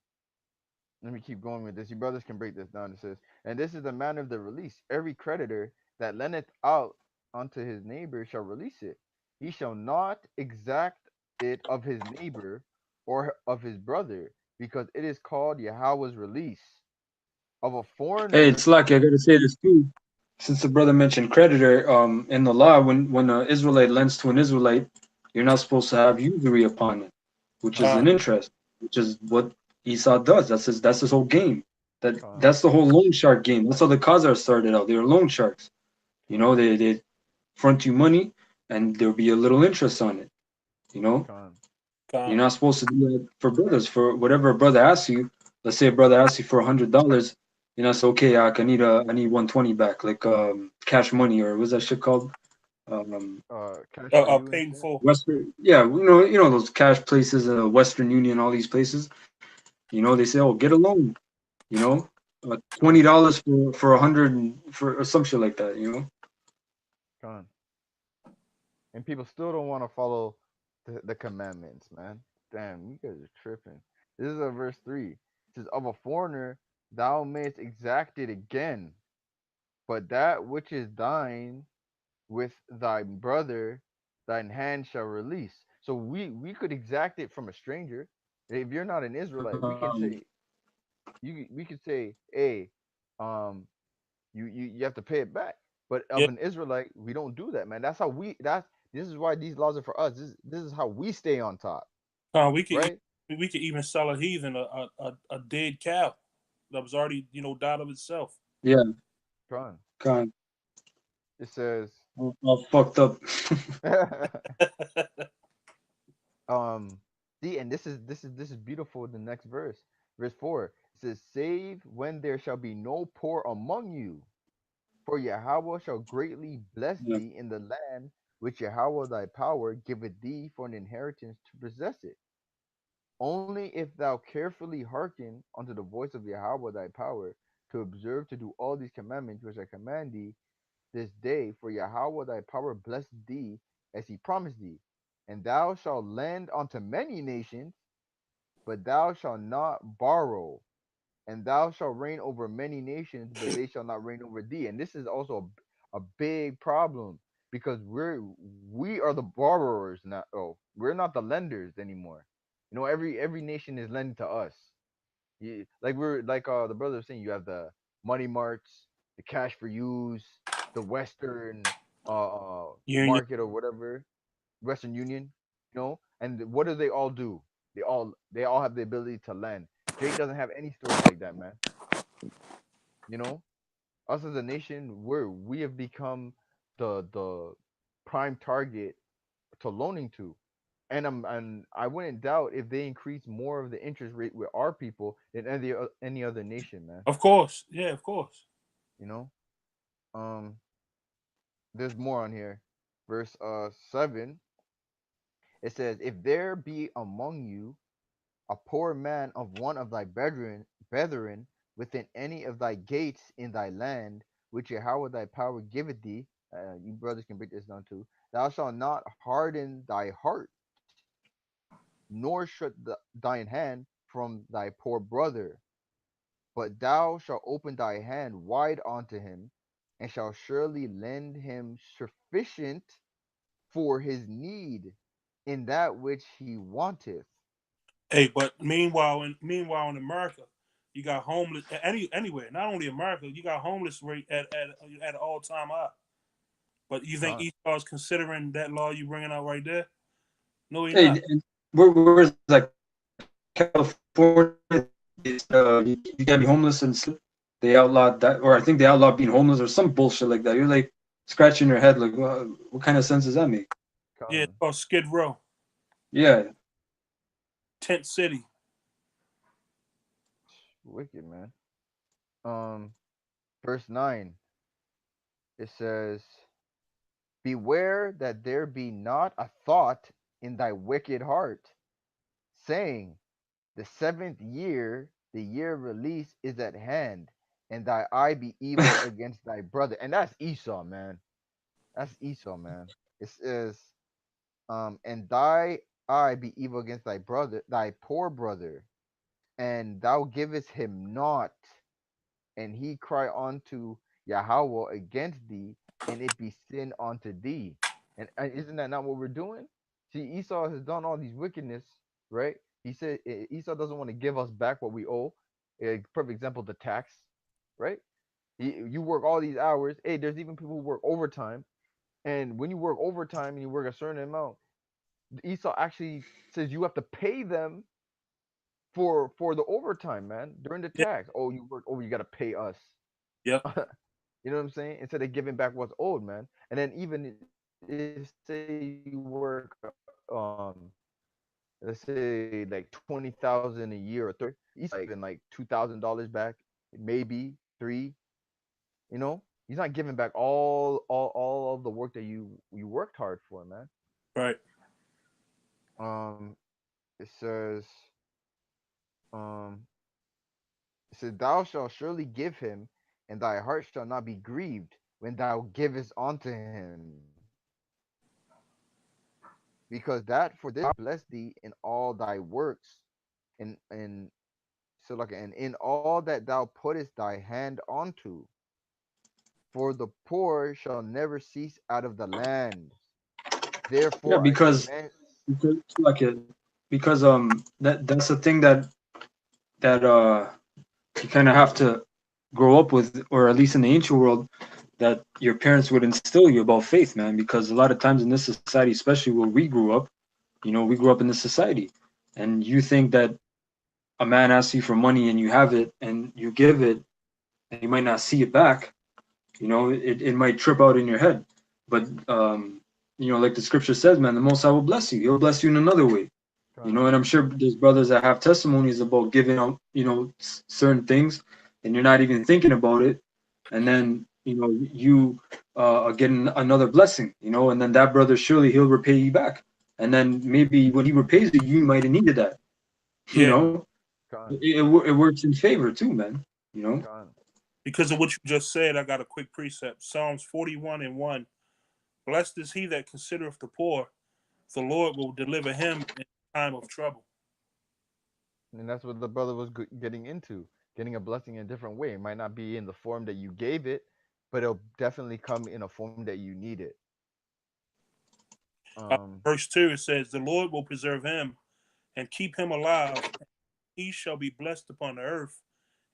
Let me keep going with this. You brothers can break this down. It says, and this is the manner of the release. Every creditor that lendeth out unto his neighbor shall release it. He shall not exact it of his neighbor or of his brother, because it is called Yahweh's release. Of a Hey, it's foreigner, lucky. I got to say this too. Since the brother mentioned creditor, in the law, when an Israelite lends to an Israelite, you're not supposed to have usury upon it, which is Uh, an interest, which is what Esau does. That's his whole game. con, That's the whole loan shark game. That's how the Khazars started out. They were loan sharks. You know, con, they front you money, and there'll be a little interest on it. You know, con, you're uh, not supposed to do that for brothers. For whatever a brother asks you, let's say a brother asks you for $100, you know, it's okay. I need 120 back, like cash money, or what's that shit called? cash for you and paid shit. for. Western, yeah, you know those cash places, Western Union, all these places. You know, they say, oh, get a loan. You know, Con, $20 for 100 for or some shit like that. You know. con. And people still don't want to follow the commandments, man. Damn, you guys are tripping. This is a verse 3. It says, of a foreigner thou mayest exact it again, but that which is thine with thy brother, thine hand shall release. So we could exact it from a stranger. If you're not an Israelite, we can Um, say we could say, hey, um, you have to pay it back. But Yeah. of an Israelite, we don't do that, man. This is why these laws are for us. This is how we stay on top, We could right? we could even sell a heathen a dead cow that was already died of itself. yeah, Tron. kind It says, all fucked up. um, see, and this is beautiful. The next verse 4, it says, "Save when there shall be no poor among you, for Yahweh shall greatly bless Yeah. thee in the land which Yahweh thy power giveth thee for an inheritance to possess it. only if thou carefully hearken unto the voice of Yahweh thy power, to observe to do all these commandments which I command thee this day, for Yahweh thy power bless thee as he promised thee. And thou shalt lend unto many nations, but thou shalt not borrow. And thou shalt reign over many nations, but they shall not reign over thee. And this is also a big problem because we are the borrowers now. Oh, we're not the lenders anymore. You know, every nation is lending to us. Like we're like the brother was saying, you have the money marts, the cash for use, the Western Union. market or whatever, Western Union, you know. And what do they all do? They all have the ability to lend. Drake doesn't have any stores like that, man. You know, us as a nation, we have become the prime target to loaning to. And I wouldn't doubt if they increase more of the interest rate with our people than any other nation, man. Of course. Yeah, of course. You know, um, there's more on here. Verse 7. It says, "If there be among you a poor man of one of thy brethren within any of thy gates in thy land, which Yahweh thy power giveth thee," you brothers can break this down too. "Thou shalt not harden thy heart, nor shut thine hand from thy poor brother, but thou shalt open thy hand wide unto him, and shalt surely lend him sufficient for his need in that which he wanteth." Hey, but meanwhile in America, you got homeless anywhere. Not only America, you got homeless rate at an all time high. But you think Con. Esau is considering that law you bringing out right there? No, he's Hey, not. and where's like California? You can't be homeless and they outlawed that, or I think they outlawed being homeless or some bullshit like that. You're like scratching your head, like, what kind of sense does that make? Yeah, it's Con. called Skid Row, Yeah, Tent City. Wicked, man. Verse 9, it says, "Beware that there be not a thought in thy wicked heart, saying, the 7th year, the year of release is at hand, and thy eye be evil against thy brother." And that's Esau, man. That's Esau, man. It says, "And thy eye be evil against thy brother, thy poor brother, and thou givest him naught, and he cry unto Yahweh against thee, and it be sin unto thee." And isn't that not what we're doing? See, Esau has done all these wickedness, right? He said Esau doesn't want to give us back what we owe. A perfect example, the tax, right? You work all these hours. Hey, there's even people who work overtime, and when you work overtime and you work a certain amount, Esau actually says you have to pay them for the overtime, man, during the Yeah, tax. Oh, you work over, you gotta pay us. yep. You know what I'm saying? Instead of giving back what's owed, man. And then even if say you work let's say like 20,000 a year or 30, he's like giving like $2,000 back, maybe three. You know, he's not giving back all of the work that you worked hard for, man. Right. Um, it says um it says, "Thou shalt surely give him, and thy heart shall not be grieved when thou givest unto him. Because that for this bless thee in all thy works, and so like and in all that thou puttest thy hand onto. For the poor shall never cease out of the land. yeah, Therefore I command." because like it, because that's the thing that you kind of have to grow up with, or at least in the ancient world, that your parents would instill you about faith, man. Because a lot of times in this society, especially where we grew up, we grew up in this society, and you think that a man asks you for money and you have it and you give it, and you might not see it back. It might trip out in your head, but like the scripture says, man, the Most High will bless you. He'll bless you in another way. Con, And I'm sure there's brothers that have testimonies about giving out, certain things, and you're not even thinking about it, and then you are getting another blessing, and then that brother, surely he'll repay you back, and then maybe when he repays you, you might have needed that, You Yeah. know, Con, it works in favor too, man. You know, con. Because of what you just said, I got a quick precept. Psalms 41:1. Blessed is he that considereth the poor. The Lord will deliver him in time of trouble. And that's what the brother was getting into. Getting a blessing in a different way. It might not be in the form that you gave it, but it'll definitely come in a form that you need it. Verse 2, it says, the Lord will preserve him and keep him alive. He shall be blessed upon the earth,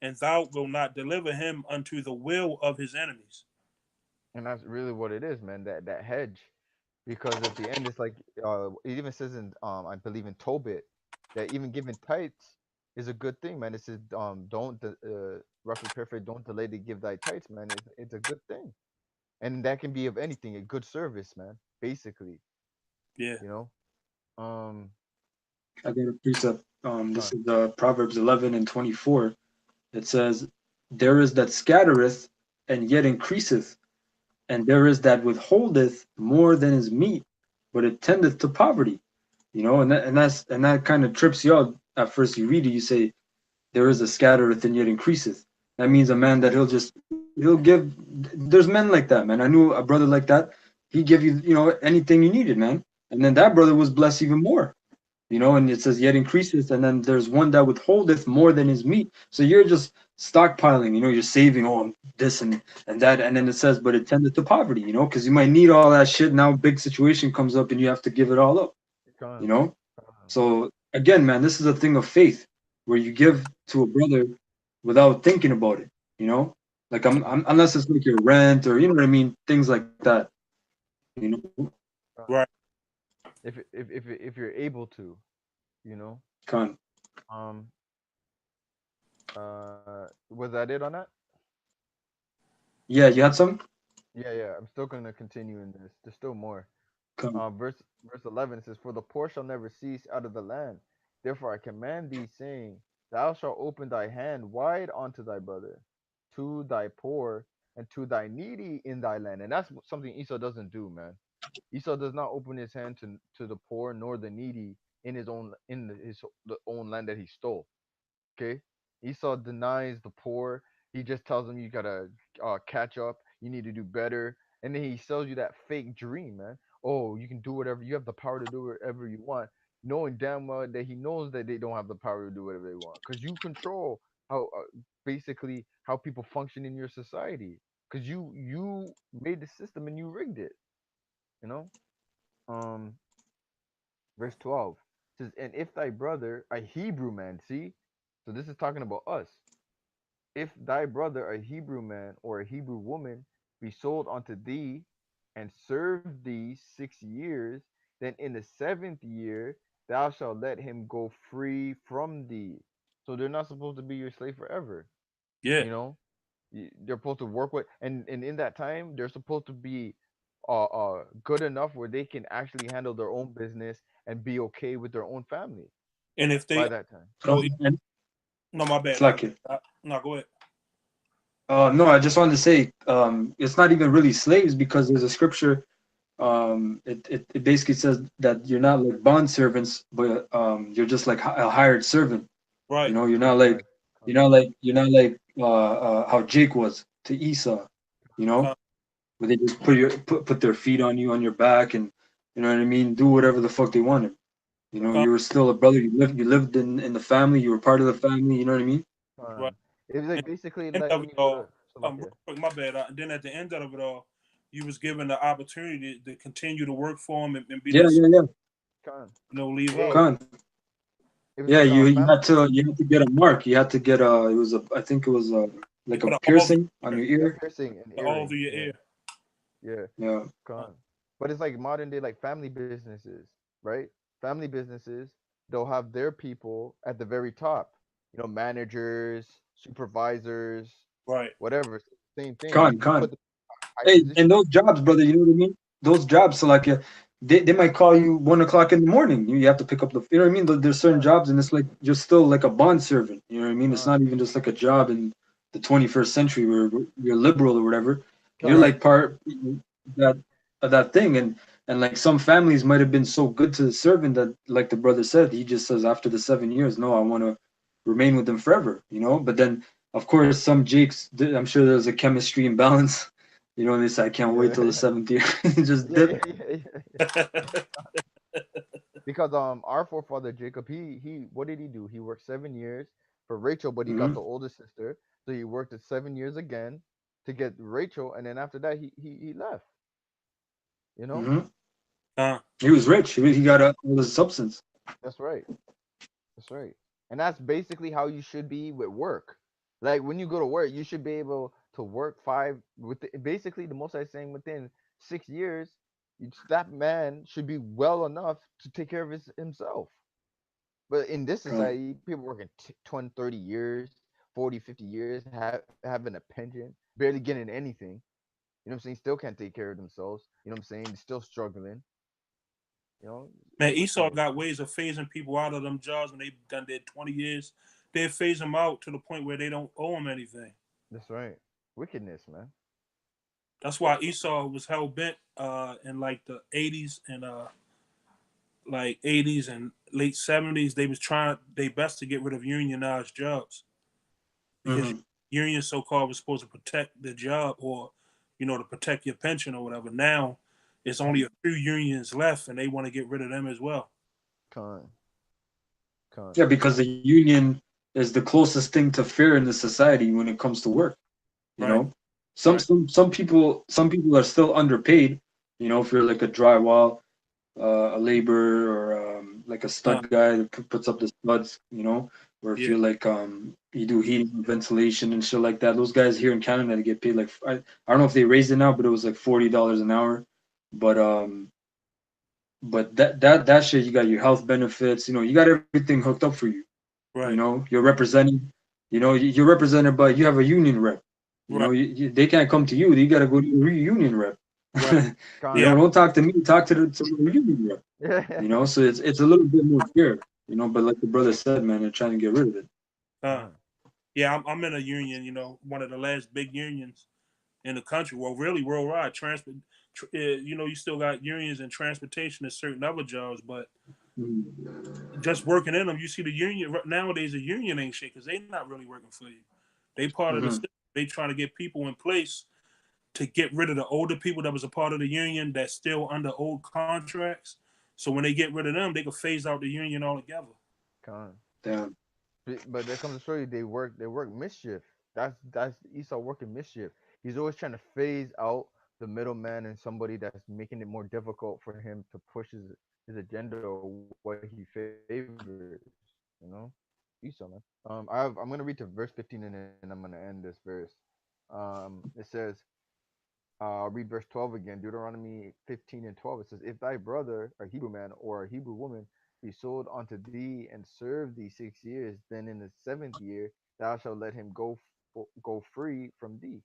and thou wilt not deliver him unto the will of his enemies. And that's really what it is, man. That hedge, because at the end it's like it even says in I believe in Tobit that even giving tithes is a good thing, man. It says don't roughly paraphrase, don't delay to give thy tithes, man. It's a good thing, and that can be of anything, a good service, man. Basically, Yeah. you know. I got a precept. This Con, is Proverbs 11:24. It says, "There is that scattereth and yet increaseth, and there is that withholdeth more than is meet, but it tendeth to poverty." You know, and that kind of trips you out. At first, you read it, you say, "There is a scattereth and yet increaseth." That means a man that he'll give. There's men like that, man. I knew a brother like that. He give you, you know, anything you needed, man. And then that brother was blessed even more. You know, and it says yet increases, and then there's one that withholdeth more than his meat. So you're just stockpiling, you know, you're saving this and that, and then it says, but it tended to poverty, you know, because you might need all that shit. Now big situation comes up and you have to give it all up, con, you know. con. So again, man, this is a thing of faith where you give to a brother without thinking about it, you know, like unless it's like your rent or you know what I mean, things like that, you know. Right. If you're able to, you know. Con. Um. Was that it on that? Yeah, you had some. Yeah, yeah. I'm still gonna continue in this. There's still more. Con. Verse 11 says, "For the poor shall never cease out of the land. Therefore I command thee, saying, Thou shalt open thy hand wide unto thy brother, to thy poor, and to thy needy in thy land." And that's something Esau doesn't do, man. Esau does not open his hand to the poor nor the needy in his the own land that he stole. Okay, Esau denies the poor. He just tells them you gotta catch up. You need to do better, and then he sells you that fake dream, man. Oh, you can do whatever. You have the power to do whatever you want, knowing damn well that he knows that they don't have the power to do whatever they want, because you control how basically how people function in your society, because you made the system and you rigged it. You know. Um, verse 12 says, "And if thy brother, a Hebrew man, see, so this is talking about us. If thy brother, a Hebrew man or a Hebrew woman, be sold unto thee and serve thee 6 years, then in the seventh year thou shalt let him go free from thee." So they're not supposed to be your slave forever. Yeah. You know, they're supposed to work with, and in that time they're supposed to be good enough where they can actually handle their own business and be okay with their own family And if they by that time. no, And no, my bad. it's like it. No, go ahead. No, I just wanted to say it's not even really slaves because there's a scripture. It basically says that you're not like bond servants, but you're just like a hired servant. You Right. know, Right. you're not like how Jake was to Esau. You know, Uh, where they just put their feet on you on your back and you know what I mean, do whatever the fuck they wanted. You know, uh, you were still a brother. You lived in the family. You were part of the family. You know what I mean? right. It was like And basically at the end like of when it you go to all, Slovakia. my bad. Then at the end of it all, you was given the opportunity to continue to work for him and be Yeah, that, yeah, yeah. Con. leave Yeah, out. Con. it was Yeah, like you family. you had to get a mark. You had to get it was I think it was They like a put an all over piercing on your your ear. Yeah, ear. piercing and All earring. over your Yeah, ear. yeah, Yeah. con. But it's like modern day like family businesses, right? Family businesses, they'll have their people at the very top. You know, managers, supervisors, Right. whatever. Same thing. Con, You put con. the high Hey, position. and those jobs, brother, you know what I mean? Those jobs, so like they might call you 1 o'clock in the morning. You have to pick up the you know what I mean? There's certain Con, jobs and it's like you're still like a bond servant. You know what I mean? It's con, not even just like a job in the 21st century where you're liberal or whatever. You're con, Right. like part that of that thing. And And like some families might have been so good to the servant that, like the brother said, he just says after the 7 years, no, I want to remain with them forever, you know. But then, of course, some Jakes, I'm sure there's a chemistry imbalance, you know. And they say, I can't wait till the 7th year, just Yeah, dip. because our forefather Jacob, he what did he do? He worked 7 years for Rachel, but he got Hmm. the older sister, so he worked it 7 years again to get Rachel, and then after that he left. You know, Hmm. uh, He was rich. He got all the substance. that's right. That's right. And that's basically how you should be with work. Like when you go to work, you should be able to work basically the most I saying within 6 years, that man should be well enough to take care of himself. But in this Right. society, people working 20, 30 years, 40, 50 years, having a pension, barely getting anything. You know what I'm saying? Still can't take care of themselves. You know what I'm saying? Still struggling. You know, man, it's Esau crazy. got ways of phasing people out of them jobs when they done their 20 years. They phase them out to the point where they don't owe them anything. That's right. Wickedness, man. That's why Esau was hell bent in like the 80s and like 80s and late 70s. They was trying their best to get rid of unionized jobs because Hmm. union so called was supposed to protect the job or to protect your pension or whatever. Now it's only a few unions left and they want to get rid of them as well. Con, con. Yeah, because the union is the closest thing to fair in the society when it comes to work. You Right, know, some right. some people are still underpaid. You know, if you're like a drywall, a laborer, or like a Uh, stud guy that puts up the studs. You know, or if yeah, you're like you do heating and ventilation and shit like that. Those guys here in Canada they get paid like I don't know if they raised it now, but it was like $40 an hour. But that shit, you got your health benefits. You know, you got everything hooked up for you. You right, know, you're representing. You know, you're represented by. You have a union rep. You right, know, they can't come to you. You got to go to your union rep. right. You Con. Yeah, know, don't talk to me. Talk to the union rep. You know, Yeah. so it's a little bit more fair. You know, but like the brother said, man, they're trying to get rid of it. uh, Con. yeah. I'm in a union. One of the last big unions in the country. Well, really worldwide. You still got unions in transportation and certain other jobs, but Mhm. just working in them, you see the union nowadays. The union ain't shit because they not really working for you. They part of the Mhm. system. They trying to get people in place to get rid of the older people that was a part of the union that's still under old contracts. So when they get rid of them, they can phase out the union altogether. Con. Damn. But that comes to show you they work mischief. That's Esau working mischief. He's always trying to phase out the middleman and somebody that's making it more difficult for him to push his agenda or what he favors. You know, Esau, man. I'm gonna read to verse 15 and then I'm gonna end this verse. It says, I'll read verse 12 again, Deuteronomy 15 and 12. It says, if thy brother, a Hebrew man or a Hebrew woman, be sold unto thee and serve thee 6 years, then in the 7th year thou shalt let him go free from thee.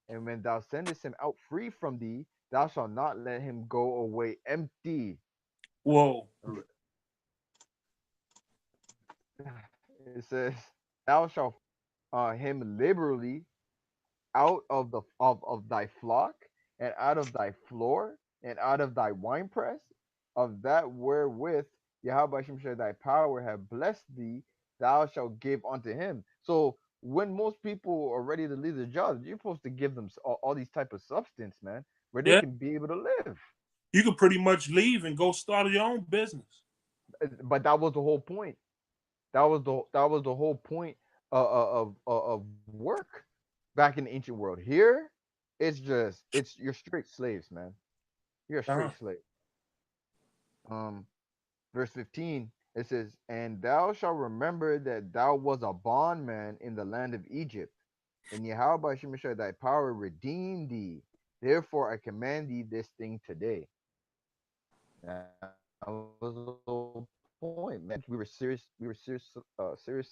And when thou sendest him out free from thee, thou shalt not let him go away empty. Whoa. It says, thou shalt him liberally out of thy flock, and out of thy floor, and out of thy winepress, of that wherewith Yahweh Shemshah thy power have blessed thee, thou shalt give unto him. So when most people are ready to leave their jobs, you're supposed to give them all these type of substance, man, where they Yeah. can be able to live. You could pretty much leave and go start your own business. But that was the whole point. That was the whole point of work back in the ancient world. Here, it's you're straight slaves, man. You're a Uh-huh. straight slave. Um, verse 15 it says, "And thou shalt remember that thou was a bondman in the land of Egypt, and Yahweh Shemeshah thy power redeemed thee. Therefore I command thee this thing today." That was the whole point, man. We were serious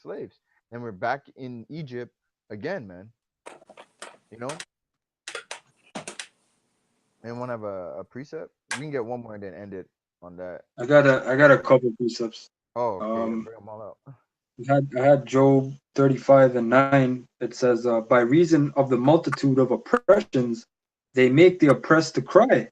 slaves, and we're back in Egypt again, man. You know, and want to have a precept? We can get one more and then end it on that. I got a couple precepts. Oh, okay, yeah, Um, bring them all out. I had Job 35:9. It says, by reason of the multitude of oppressions, they make the oppressed to cry.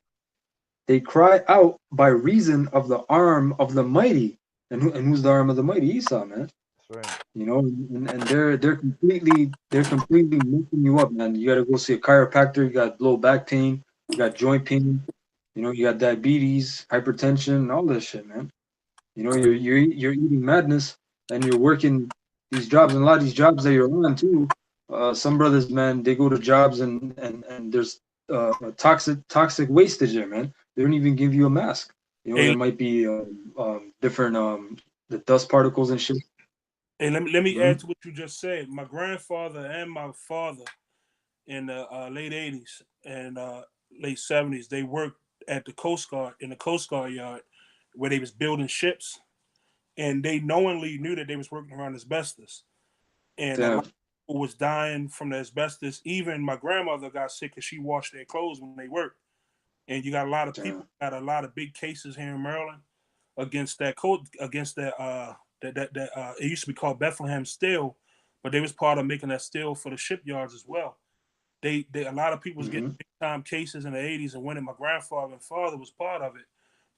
they cry out by reason of the arm of the mighty. And who's the arm of the mighty? Esau, man. That's right. You know, and they're completely messing you up, man. You got to go see a chiropractor. You got low back pain. You got joint pain. You know, you got diabetes, hypertension, all this shit, man. You know, you're eating madness, and you're working these jobs, and a lot of these jobs that you're on too. Some brothers, man, they go to jobs and there's toxic wastage there, man. They don't even give you a mask. You know, Hey, there might be different the dust particles and shit. Hey, let me Mhm. add to what you just said. My grandfather and my father in the late 80s and late 70s, they worked at the Coast Guard, in the Coast Guard yard where they was building ships, and they knowingly knew that they was working around asbestos. And a lot Damn. of people was dying from the asbestos. Even my grandmother got sick because she washed their clothes when they worked. And you got a lot of people, got a lot of big cases here in Maryland against that code, against that it used to be called Bethlehem Steel, but they was part of making that steel for the shipyards as well. They a lot of people was getting big time cases in the 80s, and when my grandfather and father was part of it.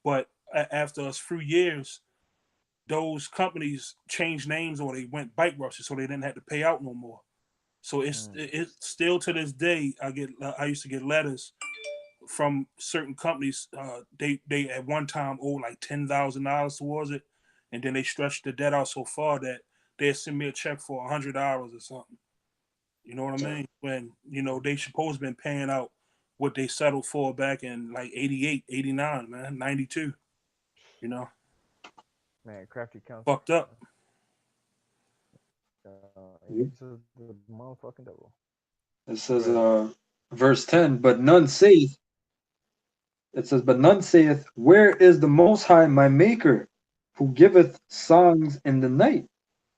But after a few years, those companies changed names or they went bankruptcy, so they didn't have to pay out no more. So it's still to this day. I used to get letters from certain companies. They at one time owed like $10,000 towards it, and then they stretched the debt out so far that they send me a check for $100 or something. You know what I mean? When they supposed to been paying out what they settled for back in like 88, 89, man, 92. You know, Man, crafty counts. fucked up. He's just the motherfucking devil. It says, Right. verse 10, but none saith, where is the Most High my Maker, who giveth songs in the night?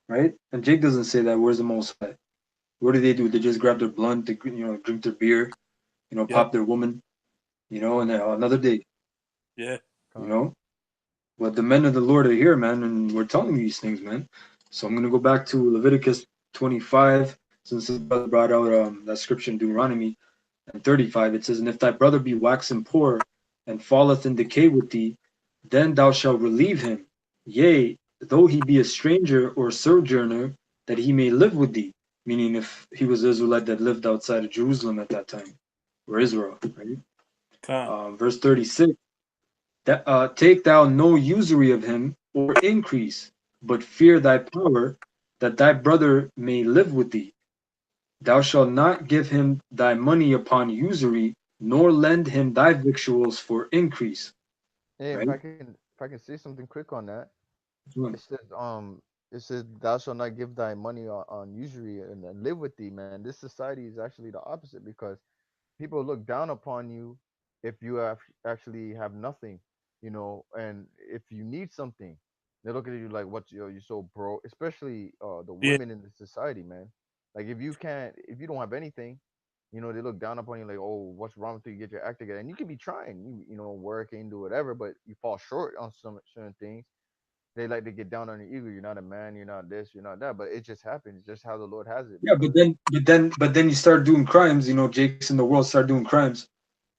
Right? And Jake doesn't say that. Where's the Most High? What do? They just grab their blunt, they, drink their beer, Yep. pop their woman, and then another day, Yeah. But the men of the Lord are here, man, and we're telling you these things, man. So I'm going to go back to Leviticus 25, since the brother brought out that scripture in Deuteronomy, and 35. It says, and if thy brother be waxen poor, and falleth in decay with thee, then thou shalt relieve him, yea, though he be a stranger or sojourner, that he may live with thee. Meaning if he was Israelite that lived outside of Jerusalem at that time, or Israel, right? Verse 36, that take thou no usury of him or increase, but fear thy power, that thy brother may live with thee. Thou shalt not give him thy money upon usury, nor lend him thy victuals for increase. Hey, Right? if I can say something quick on that. It says thou shalt not give thy money on usury and live with thee, man. This society is actually the opposite, because people look down upon you if you actually have nothing, and if you need something, they look at you like, what, you're so broke, especially the Yeah. women in the society, man. Like if you don't have anything, they look down upon you like, oh, what's wrong with you? Get your act together. And you can be trying, working, do whatever, but you fall short on some certain things. They like to get down on your ego. You're not a man. You're not this. You're not that. But it just happens. It's just how the Lord has it. Yeah, but then you start doing crimes. Jakes in the world start doing crimes.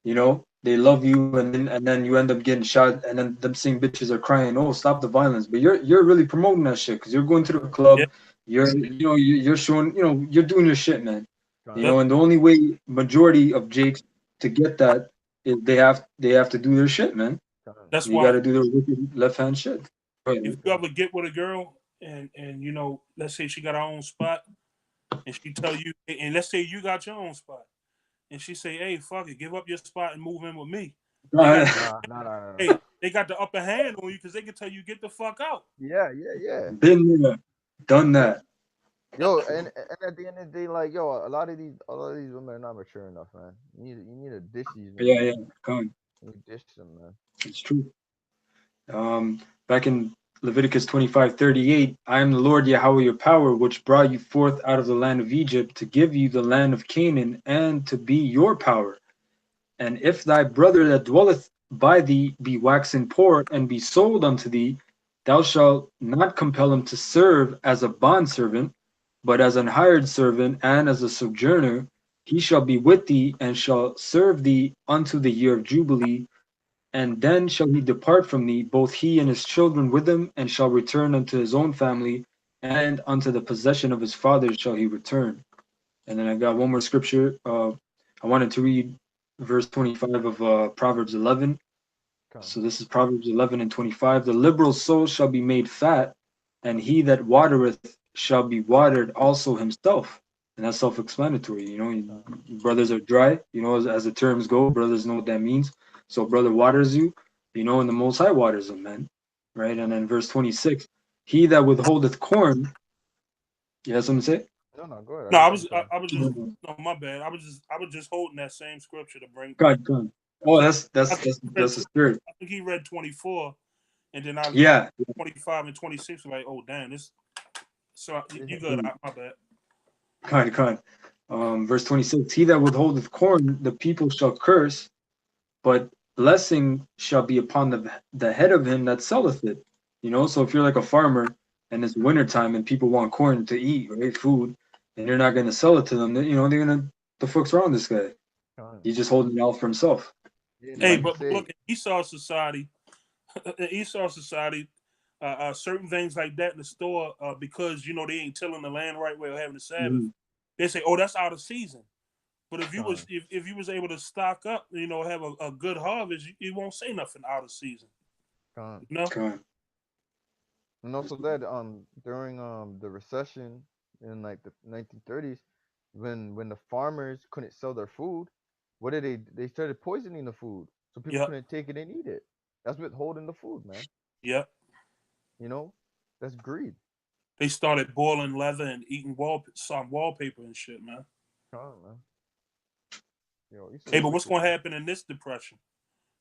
They love you, and then you end up getting shot, and then them same bitches are crying, "Oh, stop the violence!" But you're really promoting that shit because you're going to the club. Yeah. You're showing, you're doing your shit, man. Yep. And the only way majority of Jakes to get that is they have to do their shit, man. That's You why got to do their wicked left hand shit. if you ever get with a girl and let's say she got her own spot, and she tell you, and let's say you got your own spot, and she say, "Hey, fuck it, give up your spot and move in with me." No. Hey, they got the upper hand on you because they can tell you, "Get the fuck out." Yeah. Been there, done that. Yo, and at the end of the day, like, yo, a lot of these women are not mature enough, man. You need to dish these men. Yeah, come on. You dish them, man. It's true. Back in Leviticus 25:38, I am the Lord Yahweh your power, which brought you forth out of the land of Egypt to give you the land of Canaan and to be your power. And if thy brother that dwelleth by thee be waxen poor and be sold unto thee, thou shalt not compel him to serve as a bondservant, but as an hired servant and as a sojourner. He shall be with thee and shall serve thee unto the year of Jubilee, And then shall he depart from thee, both he and his children with him, and shall return unto his own family, and unto the possession of his fathers shall he return. And then I got one more scripture. I wanted to read verse 25 of Proverbs 11. Come. So this is Proverbs 11 and 25. The liberal soul shall be made fat, and he that watereth shall be watered also himself. And that's self-explanatory. You know, brothers are dry. You know, as the terms go, brothers know what that means. So brother waters you, you know, and the Most High waters him, man. Right? And then verse 26, he that withholdeth corn. You have something to say? No, go ahead. No, I got was something. no, my bad. I was just holding that same scripture to bring. God. Oh, that's the spirit. I think he read 24, and then I was Yeah. 25 and 26. Like, oh damn, this. So you good? My bad. Kind. Verse 26, he that withholdeth corn, the people shall curse, but blessing shall be upon the head of him that selleth it. You know, so if you're like a farmer and it's wintertime and people want corn to eat, right, food, and you're not going to sell it to them, then, you know, they're going to, the fuck's wrong with this guy? Come. He's just holding it out for himself. Yeah, Hey, like but you say, look, in Esau society, certain things like that in the store, because you know they ain't tilling the land right way or having the Sabbath, Mhm. they say, "Oh, that's out of season." But if you Come. was if you was able to stock up, you know, have a good harvest, you won't say nothing out of season. Come. You know? Kind. And also that during the recession in like the 1930s, when the farmers couldn't sell their food, what did they started poisoning the food so people Yep. couldn't take it and eat it. That's withholding the food, man. Yep. You know, that's greed. They started boiling leather and eating wallpaper and shit, man. Come on, man. Yo, you so Hey, but what's wicked, gonna happen in this depression?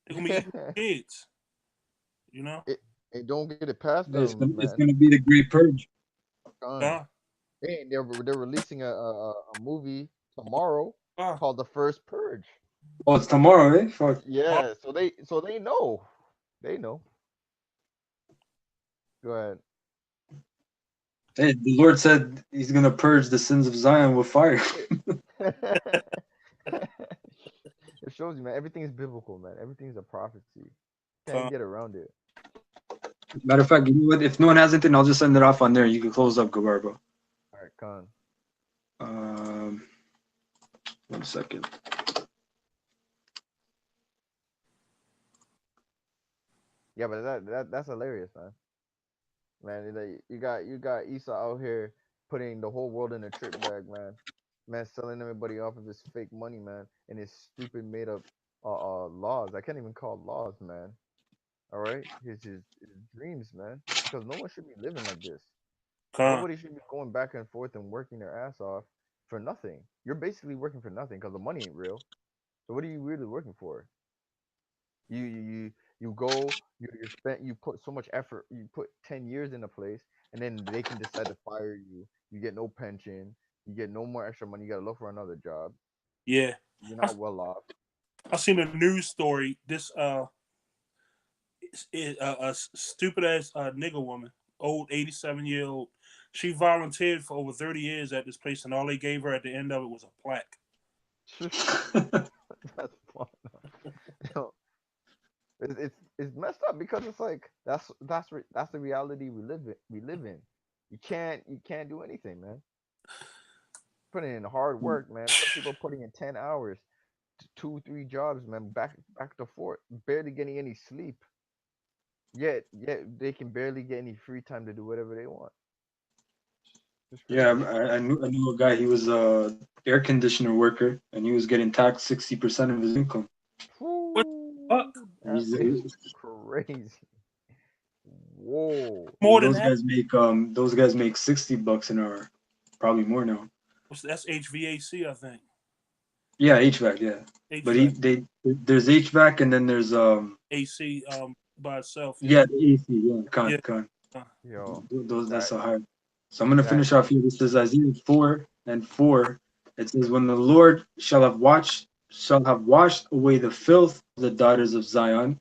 They're gonna be eating man. kids. You know? It don't get it past It's them, it's man. going to be the great purge. Gone. Uh, Hey, they're releasing a movie tomorrow uh, called The First Purge. Oh, it's tomorrow, eh? Fuck. Yeah, so they know. They know. Go ahead. Hey, the Lord said he's going to purge the sins of Zion with fire. It shows you, man. Everything is biblical, man. Everything is a prophecy. Can't get around it. Matter of fact, you know what? If no one has anything, I'll just send it off on there. You can close up, Gabar, bro. All right, Khan. 1 second. Yeah, but that's hilarious, man. Man, you got Esau out here putting the whole world in a trick bag, man. Man, selling everybody off of his fake money, man, and his stupid made up laws. I can't even call it laws, man. All right, his dreams, man. Because no one should be living like this. Nobody should be going back and forth and working their ass off for nothing. You're basically working for nothing because the money ain't real. So what are you really working for? You go, you put so much effort, you put 10 years in a place, and then they can decide to fire you. You get no pension, you get no more extra money, you gotta look for another job. yeah. You're not well off. I seen a news story. This a stupid ass nigger woman, old 87-year-old. She volunteered for over 30 years at this place, and all they gave her at the end of it was a plaque. That's fun. You know, it's messed up because it's like that's the reality we live in. You can't do anything, man. Putting in hard work, man. Some people putting in 10 hours, 2, 3 jobs, man, back to forth, barely getting any sleep. Yet they can barely get any free time to do whatever they want. Yeah, I knew a guy. He was a air conditioner worker, and he was getting taxed 60% of his income. What the fuck? That is crazy. Whoa. More than that. Those guys make $60 an hour, probably more now. That's HVAC, I think. Yeah, HVAC. Yeah, HVAC. but there's HVAC and then there's AC by itself. yeah, the AC. Yeah, con. Yo, That's so hard. So I'm gonna finish off here. This is Isaiah 4:4. It says, "When the Lord shall have washed away the filth of the daughters of Zion,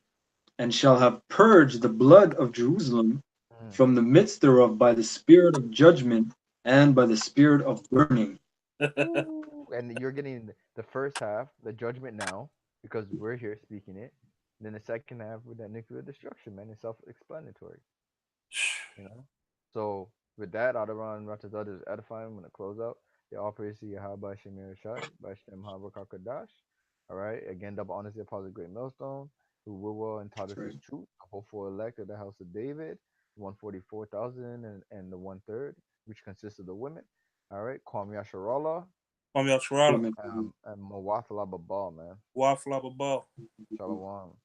and shall have purged the blood of Jerusalem from the midst thereof by the spirit of judgment and by the spirit of burning." And you're getting the first half, the judgment now, because we're here speaking it. Then the second half with that nuclear destruction, man, it's self-explanatory. You know. So with that, Adaran Ratazad is edifying. I'm gonna close out. They all praise to Yahweh Shemir Shai by Shem Habakakadash. All right. Again, double honors the apostle Great Millstone, who will and taught us That's his right. truth, a hopeful elect of the house of David, 144,000 and the 1/3, which consists of the women. All right. Kwam Yasharallah Kwame Yasharala, Amen. and Mawathala Babal, man. Wafla Babal. Shalom.